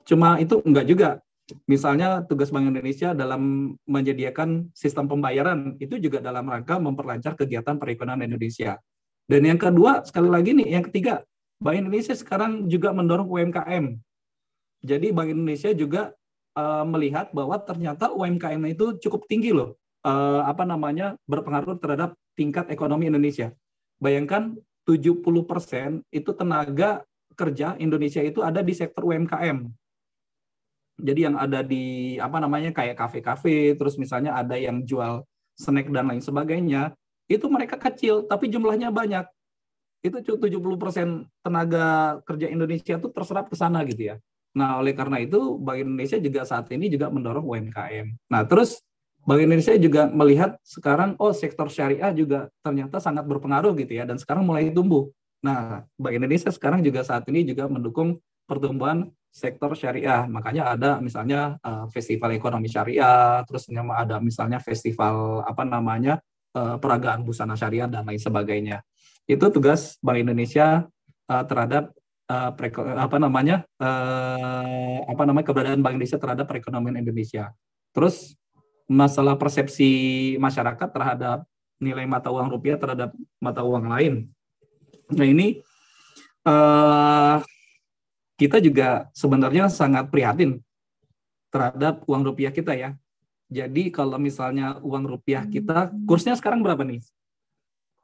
[SPEAKER 4] cuma itu enggak juga. Misalnya tugas Bank Indonesia dalam menyediakan sistem pembayaran itu juga dalam rangka memperlancar kegiatan perekonomian Indonesia. Dan yang kedua, sekali lagi nih, yang ketiga, Bank Indonesia sekarang juga mendorong UMKM. Jadi Bank Indonesia juga melihat bahwa ternyata UMKM itu cukup tinggi loh, berpengaruh terhadap tingkat ekonomi Indonesia. Bayangkan 70% itu tenaga kerja Indonesia itu ada di sektor UMKM. Jadi yang ada di kayak kafe-kafe, terus misalnya ada yang jual snack dan lain sebagainya, itu mereka kecil tapi jumlahnya banyak. Itu 70% tenaga kerja Indonesia itu terserap ke sana gitu ya. Nah, oleh karena itu Bank Indonesia juga saat ini juga mendorong UMKM. Nah, terus Bank Indonesia juga melihat sekarang sektor syariah juga ternyata sangat berpengaruh gitu ya, dan sekarang mulai tumbuh. Nah, Bank Indonesia sekarang juga saat ini juga mendukung pertumbuhan sektor syariah. Makanya ada misalnya festival ekonomi syariah, terus ada misalnya festival peragaan busana syariah dan lain sebagainya. Itu tugas Bank Indonesia terhadap keberadaan Bank Indonesia terhadap perekonomian Indonesia. Terus masalah persepsi masyarakat terhadap nilai mata uang rupiah terhadap mata uang lain. Nah, ini kita juga sebenarnya sangat prihatin terhadap uang rupiah kita ya. Jadi kalau misalnya uang rupiah kita, kursnya sekarang berapa nih?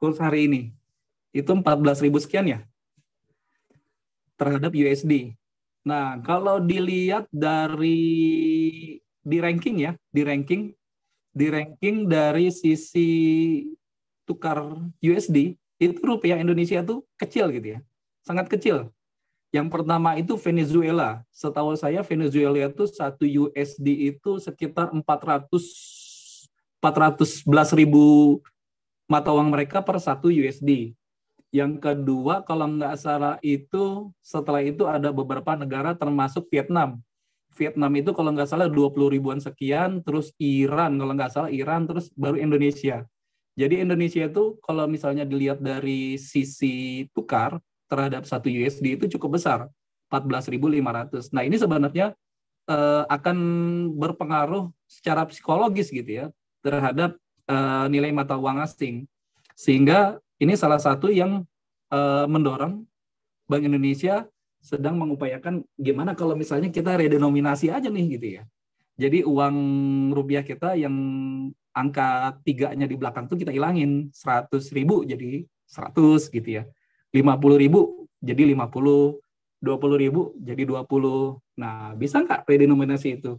[SPEAKER 4] Kurs hari ini itu 14.000 sekian ya terhadap USD. Nah, kalau dilihat di ranking dari sisi tukar USD, itu rupiah Indonesia tuh kecil gitu ya. Sangat kecil. Yang pertama itu Venezuela. Setahu saya Venezuela itu 1 USD itu sekitar 411.000 mata uang mereka per 1 USD. Yang kedua, kalau nggak salah itu, setelah itu ada beberapa negara termasuk Vietnam. Vietnam itu kalau nggak salah 20 ribuan sekian, terus Iran, kalau nggak salah Iran, terus baru Indonesia. Jadi Indonesia itu kalau misalnya dilihat dari sisi tukar terhadap 1 USD itu cukup besar, 14.500. Nah, ini sebenarnya akan berpengaruh secara psikologis gitu ya terhadap nilai mata uang asing. Sehingga ini salah satu yang mendorong Bank Indonesia sedang mengupayakan gimana kalau misalnya kita redenominasi aja nih gitu ya. Jadi uang rupiah kita yang angka 3-nya di belakang tuh kita ilangin, 100.000 jadi 100 gitu ya. 50.000 jadi 50, 20.000 jadi 20. Nah, bisa nggak redenominasi itu?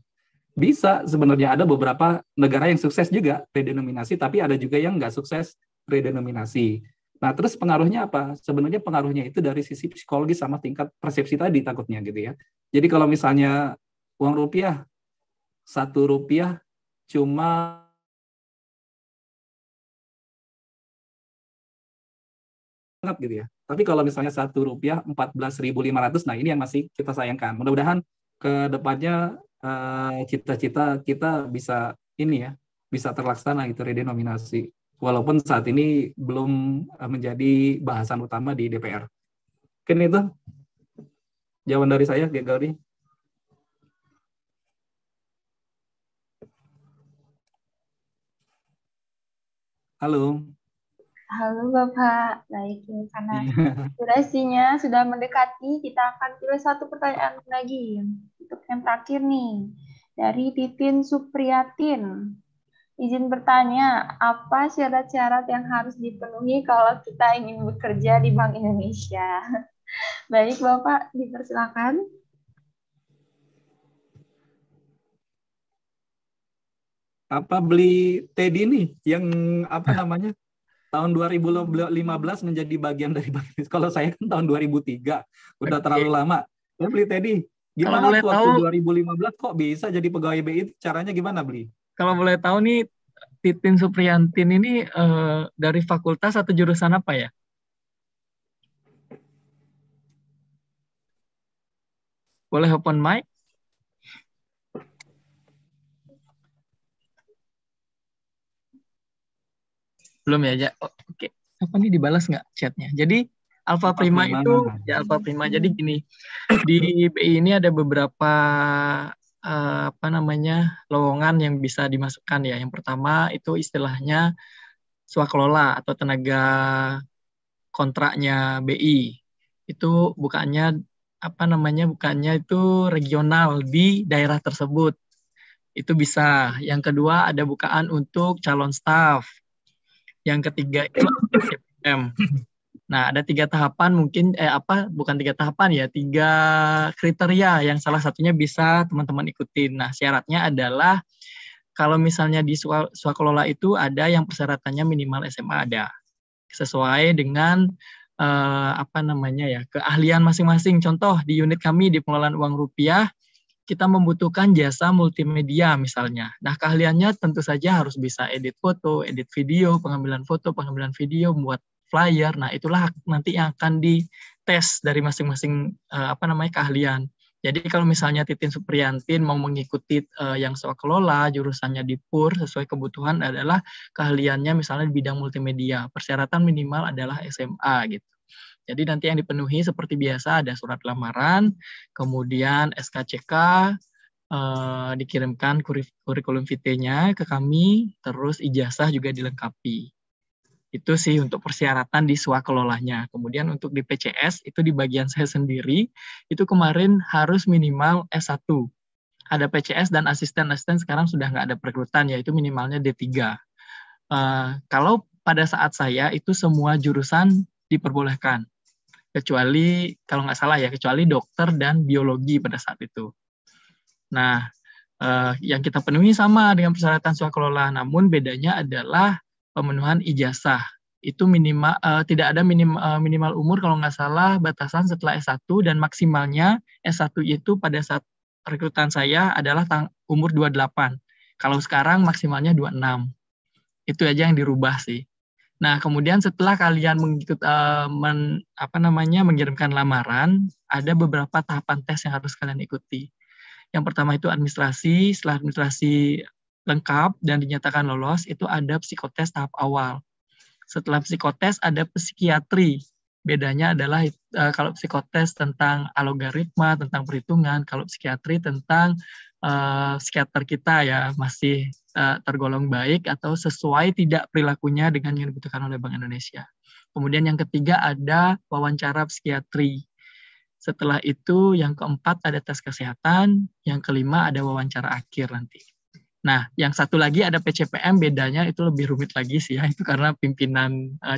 [SPEAKER 4] Bisa, sebenarnya ada beberapa negara yang sukses juga redenominasi, tapi ada juga yang nggak sukses redenominasi. Nah, terus pengaruhnya apa? Sebenarnya pengaruhnya itu dari sisi psikologis sama tingkat persepsi tadi takutnya gitu ya. Jadi kalau misalnya uang rupiah, 1 rupiah cuma gitu ya. Tapi kalau misalnya Rp1 14.500, nah ini yang masih kita sayangkan. Mudah-mudahan ke depannya cita-cita kita bisa ini ya, bisa terlaksana gitu redenominasi. Walaupun saat ini belum menjadi bahasan utama di DPR. Mungkin itu jawaban dari saya, Gaudi. Halo.
[SPEAKER 1] Halo Bapak, baik ini karena durasinya sudah mendekati, kita akan pilih satu pertanyaan lagi untuk yang terakhir nih dari Titin Supriyatin. Izin bertanya, apa syarat-syarat yang harus dipenuhi kalau kita ingin bekerja di Bank Indonesia? Baik Bapak, dipersilakan.
[SPEAKER 4] Apa beli Teddy nih yang apa namanya? Tahun 2015 menjadi bagian dari Bank Indonesia. Kalau saya kan tahun 2003, udah terlalu lama. Ya beli Teddy, gimana tuh waktu 2015 kok bisa jadi pegawai BI? Caranya gimana beli?
[SPEAKER 5] Kalau boleh tahu nih, Titin Supriyantin ini dari fakultas atau jurusan apa ya? Boleh open mic? Belum ya? Oke. Apa nih dibalas nggak chatnya? Jadi Alpha Prima itu ya Alpha Prima. Jadi gini, di BI ini ada beberapa lowongan yang bisa dimasukkan ya. Yang pertama itu istilahnya swakelola atau tenaga kontraknya BI. Itu bukannya itu regional di daerah tersebut. Itu bisa. Yang kedua ada bukaan untuk calon staff. Yang ketiga itu CPM. Nah, ada 3 tahapan mungkin, 3 kriteria yang salah satunya bisa teman-teman ikutin. Nah, syaratnya adalah kalau misalnya di swakelola itu ada yang persyaratannya minimal SMA ada. Sesuai dengan keahlian masing-masing. Contoh di unit kami di pengelolaan uang rupiah, kita membutuhkan jasa multimedia misalnya. Nah, keahliannya tentu saja harus bisa edit foto, edit video, pengambilan foto, pengambilan video, membuat flyer. Nah, itulah nanti yang akan dites dari masing-masing keahlian. Jadi kalau misalnya Titin Supriyantin mau mengikuti yang swakelola, jurusannya di PUR sesuai kebutuhan adalah keahliannya misalnya di bidang multimedia. Persyaratan minimal adalah SMA gitu. Jadi nanti yang dipenuhi seperti biasa ada surat lamaran, kemudian SKCK, dikirimkan kurikulum vitae-nya ke kami, terus ijazah juga dilengkapi. Itu sih untuk persyaratan di swakelolanya. Kemudian untuk di PCS, itu di bagian saya sendiri, itu kemarin harus minimal S1. Ada PCS dan asisten-asisten sekarang sudah nggak ada perekrutan, yaitu minimalnya D3. Kalau pada saat saya, itu semua jurusan diperbolehkan. Kecuali, kalau nggak salah ya, kecuali dokter dan biologi pada saat itu. Nah, yang kita penuhi sama dengan persyaratan swakelola, namun bedanya adalah pemenuhan ijazah. Itu minimal, tidak ada minimal umur kalau nggak salah batasan setelah S1 dan maksimalnya S1 itu pada saat rekrutan saya adalah umur 28. Kalau sekarang maksimalnya 26. Itu aja yang dirubah sih. Nah, kemudian setelah kalian mengirimkan lamaran, ada beberapa tahapan tes yang harus kalian ikuti. Yang pertama itu administrasi, setelah administrasi lengkap dan dinyatakan lolos, itu ada psikotes tahap awal. Setelah psikotes ada psikiatri. Bedanya adalah kalau psikotes tentang algoritma, tentang perhitungan, kalau psikiatri tentang psikiater kita ya masih tergolong baik atau sesuai tidak perilakunya dengan yang dibutuhkan oleh Bank Indonesia. Kemudian yang ketiga ada wawancara psikiatri. Setelah itu yang keempat ada tes kesehatan, yang kelima ada wawancara akhir nanti. Nah, yang satu lagi ada PCPM, bedanya itu lebih rumit lagi sih ya, itu karena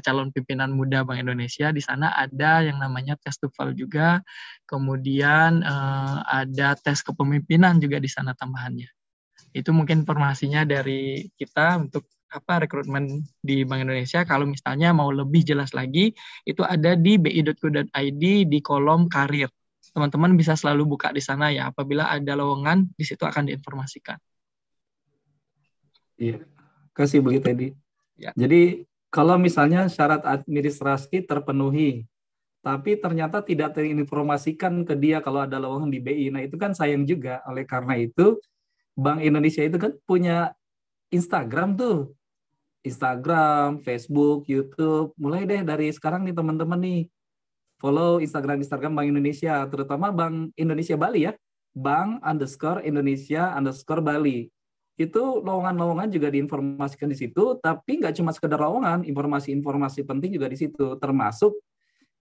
[SPEAKER 5] calon pimpinan muda Bank Indonesia, di sana ada yang namanya tes TOEFL juga, kemudian ada tes kepemimpinan juga di sana tambahannya. Itu mungkin informasinya dari kita untuk rekrutmen di Bank Indonesia. Kalau misalnya mau lebih jelas lagi, itu ada di bi.go.id di kolom karir. Teman-teman bisa selalu buka di sana ya, apabila ada lowongan, di situ akan diinformasikan.
[SPEAKER 4] Iya, kasih beli tadi.
[SPEAKER 5] Ya.
[SPEAKER 4] Jadi Kalau misalnya syarat administrasi terpenuhi, tapi ternyata tidak terinformasikan ke dia kalau ada lowongan di BI, nah itu kan sayang juga. Oleh karena itu, Bank Indonesia itu kan punya Instagram tuh, Instagram, Facebook, YouTube. Mulai deh dari sekarang nih teman-teman nih, follow Instagram Bank Indonesia, terutama Bank Indonesia Bali ya, Bank_Indonesia_Bali. Itu lowongan-lowongan juga diinformasikan di situ, tapi nggak cuma sekedar lowongan, informasi-informasi penting juga di situ, termasuk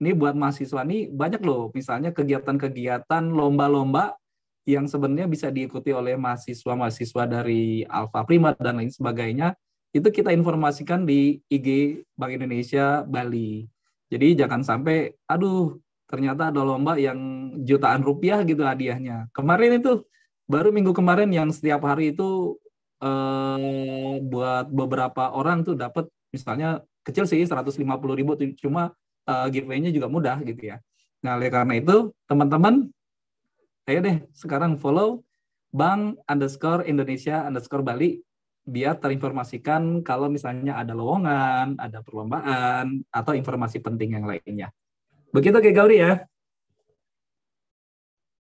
[SPEAKER 4] ini buat mahasiswa nih banyak loh, misalnya kegiatan-kegiatan lomba-lomba yang sebenarnya bisa diikuti oleh mahasiswa-mahasiswa dari Alfa Prima dan lain sebagainya, itu kita informasikan di IG Bank Indonesia Bali. Jadi jangan sampai, aduh, ternyata ada lomba yang jutaan rupiah gitu hadiahnya. Kemarin itu, baru minggu kemarin yang setiap hari itu buat beberapa orang tuh dapat, misalnya kecil sih 150.000, cuma giveaway-nya juga mudah gitu ya. Nah, oleh karena itu, teman-teman, ayo deh sekarang follow Bank_Indonesia_Bali biar terinformasikan kalau misalnya ada lowongan, ada perlombaan, atau informasi penting yang lainnya. Begitu Kak Gauri ya?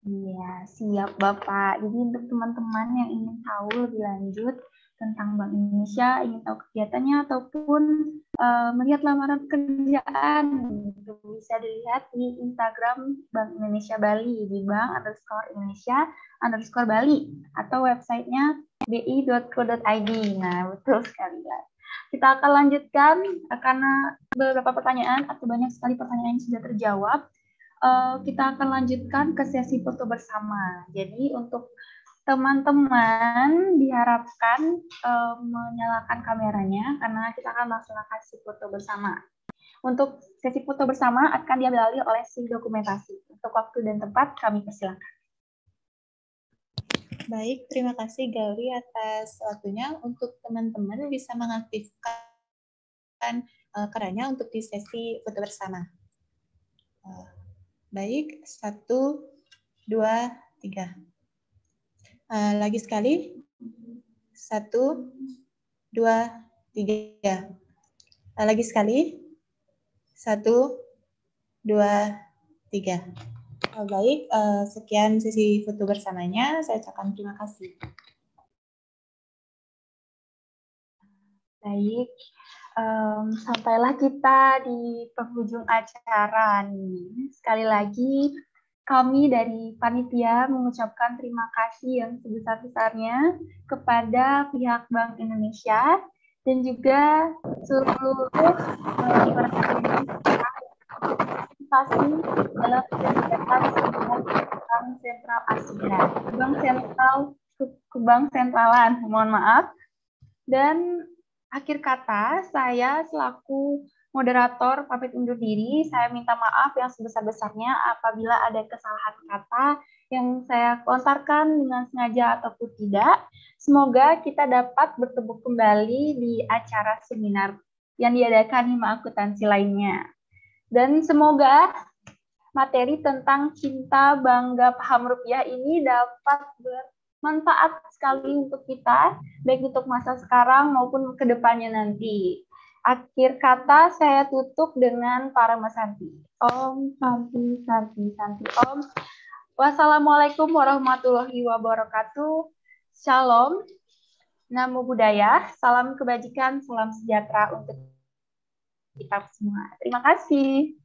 [SPEAKER 1] Iya, siap Bapak. Jadi untuk teman-teman yang ingin tahu lebih lanjut tentang Bank Indonesia, ingin tahu kegiatannya ataupun melihat lamaran pekerjaan, itu bisa dilihat di Instagram Bank Indonesia Bali di bank_Indonesia_Bali atau websitenya bi.co.id. Nah, betul sekali ya. Kita akan lanjutkan karena beberapa pertanyaan atau banyak sekali pertanyaan yang sudah terjawab. Kita akan lanjutkan ke sesi foto bersama. Jadi untuk teman-teman diharapkan menyalakan kameranya karena kita akan melaksanakan sesi foto bersama. Untuk sesi foto bersama akan diambil alih oleh si dokumentasi. Untuk waktu dan tempat kami persilakan.
[SPEAKER 10] Baik, terima kasih Gauri atas waktunya. Untuk teman-teman bisa mengaktifkan kameranya untuk di sesi foto bersama. Baik, 1, 2, 3. Lagi sekali. 1, 2, 3. Lagi sekali. 1, 2, 3. Baik, sekian sesi foto bersamanya. Saya ucapkan terima kasih.
[SPEAKER 1] Baik. Sampailah kita di penghujung acara nih. Sekali lagi, kami dari panitia mengucapkan terima kasih yang sebesar-besarnya kepada pihak Bank Indonesia dan juga seluruh partisipasi dalam kegiatan Bank Sentral Asia, Bank Sentralan, mohon maaf. Dan akhir kata, saya selaku moderator pamit undur diri. Saya minta maaf yang sebesar-besarnya apabila ada kesalahan kata yang saya lontarkan dengan sengaja ataupun tidak. Semoga kita dapat bertemu kembali di acara seminar yang diadakan Hima Akuntansi lainnya. Dan semoga materi tentang cinta, bangga, paham rupiah ini dapat manfaat sekali untuk kita, baik untuk masa sekarang maupun ke depannya nanti. Akhir kata saya tutup dengan Parama Santi. Om Santi Santi Santi Om. Wassalamualaikum warahmatullahi wabarakatuh. Shalom. Namo Buddhaya. Salam kebajikan, salam sejahtera untuk kita semua. Terima kasih.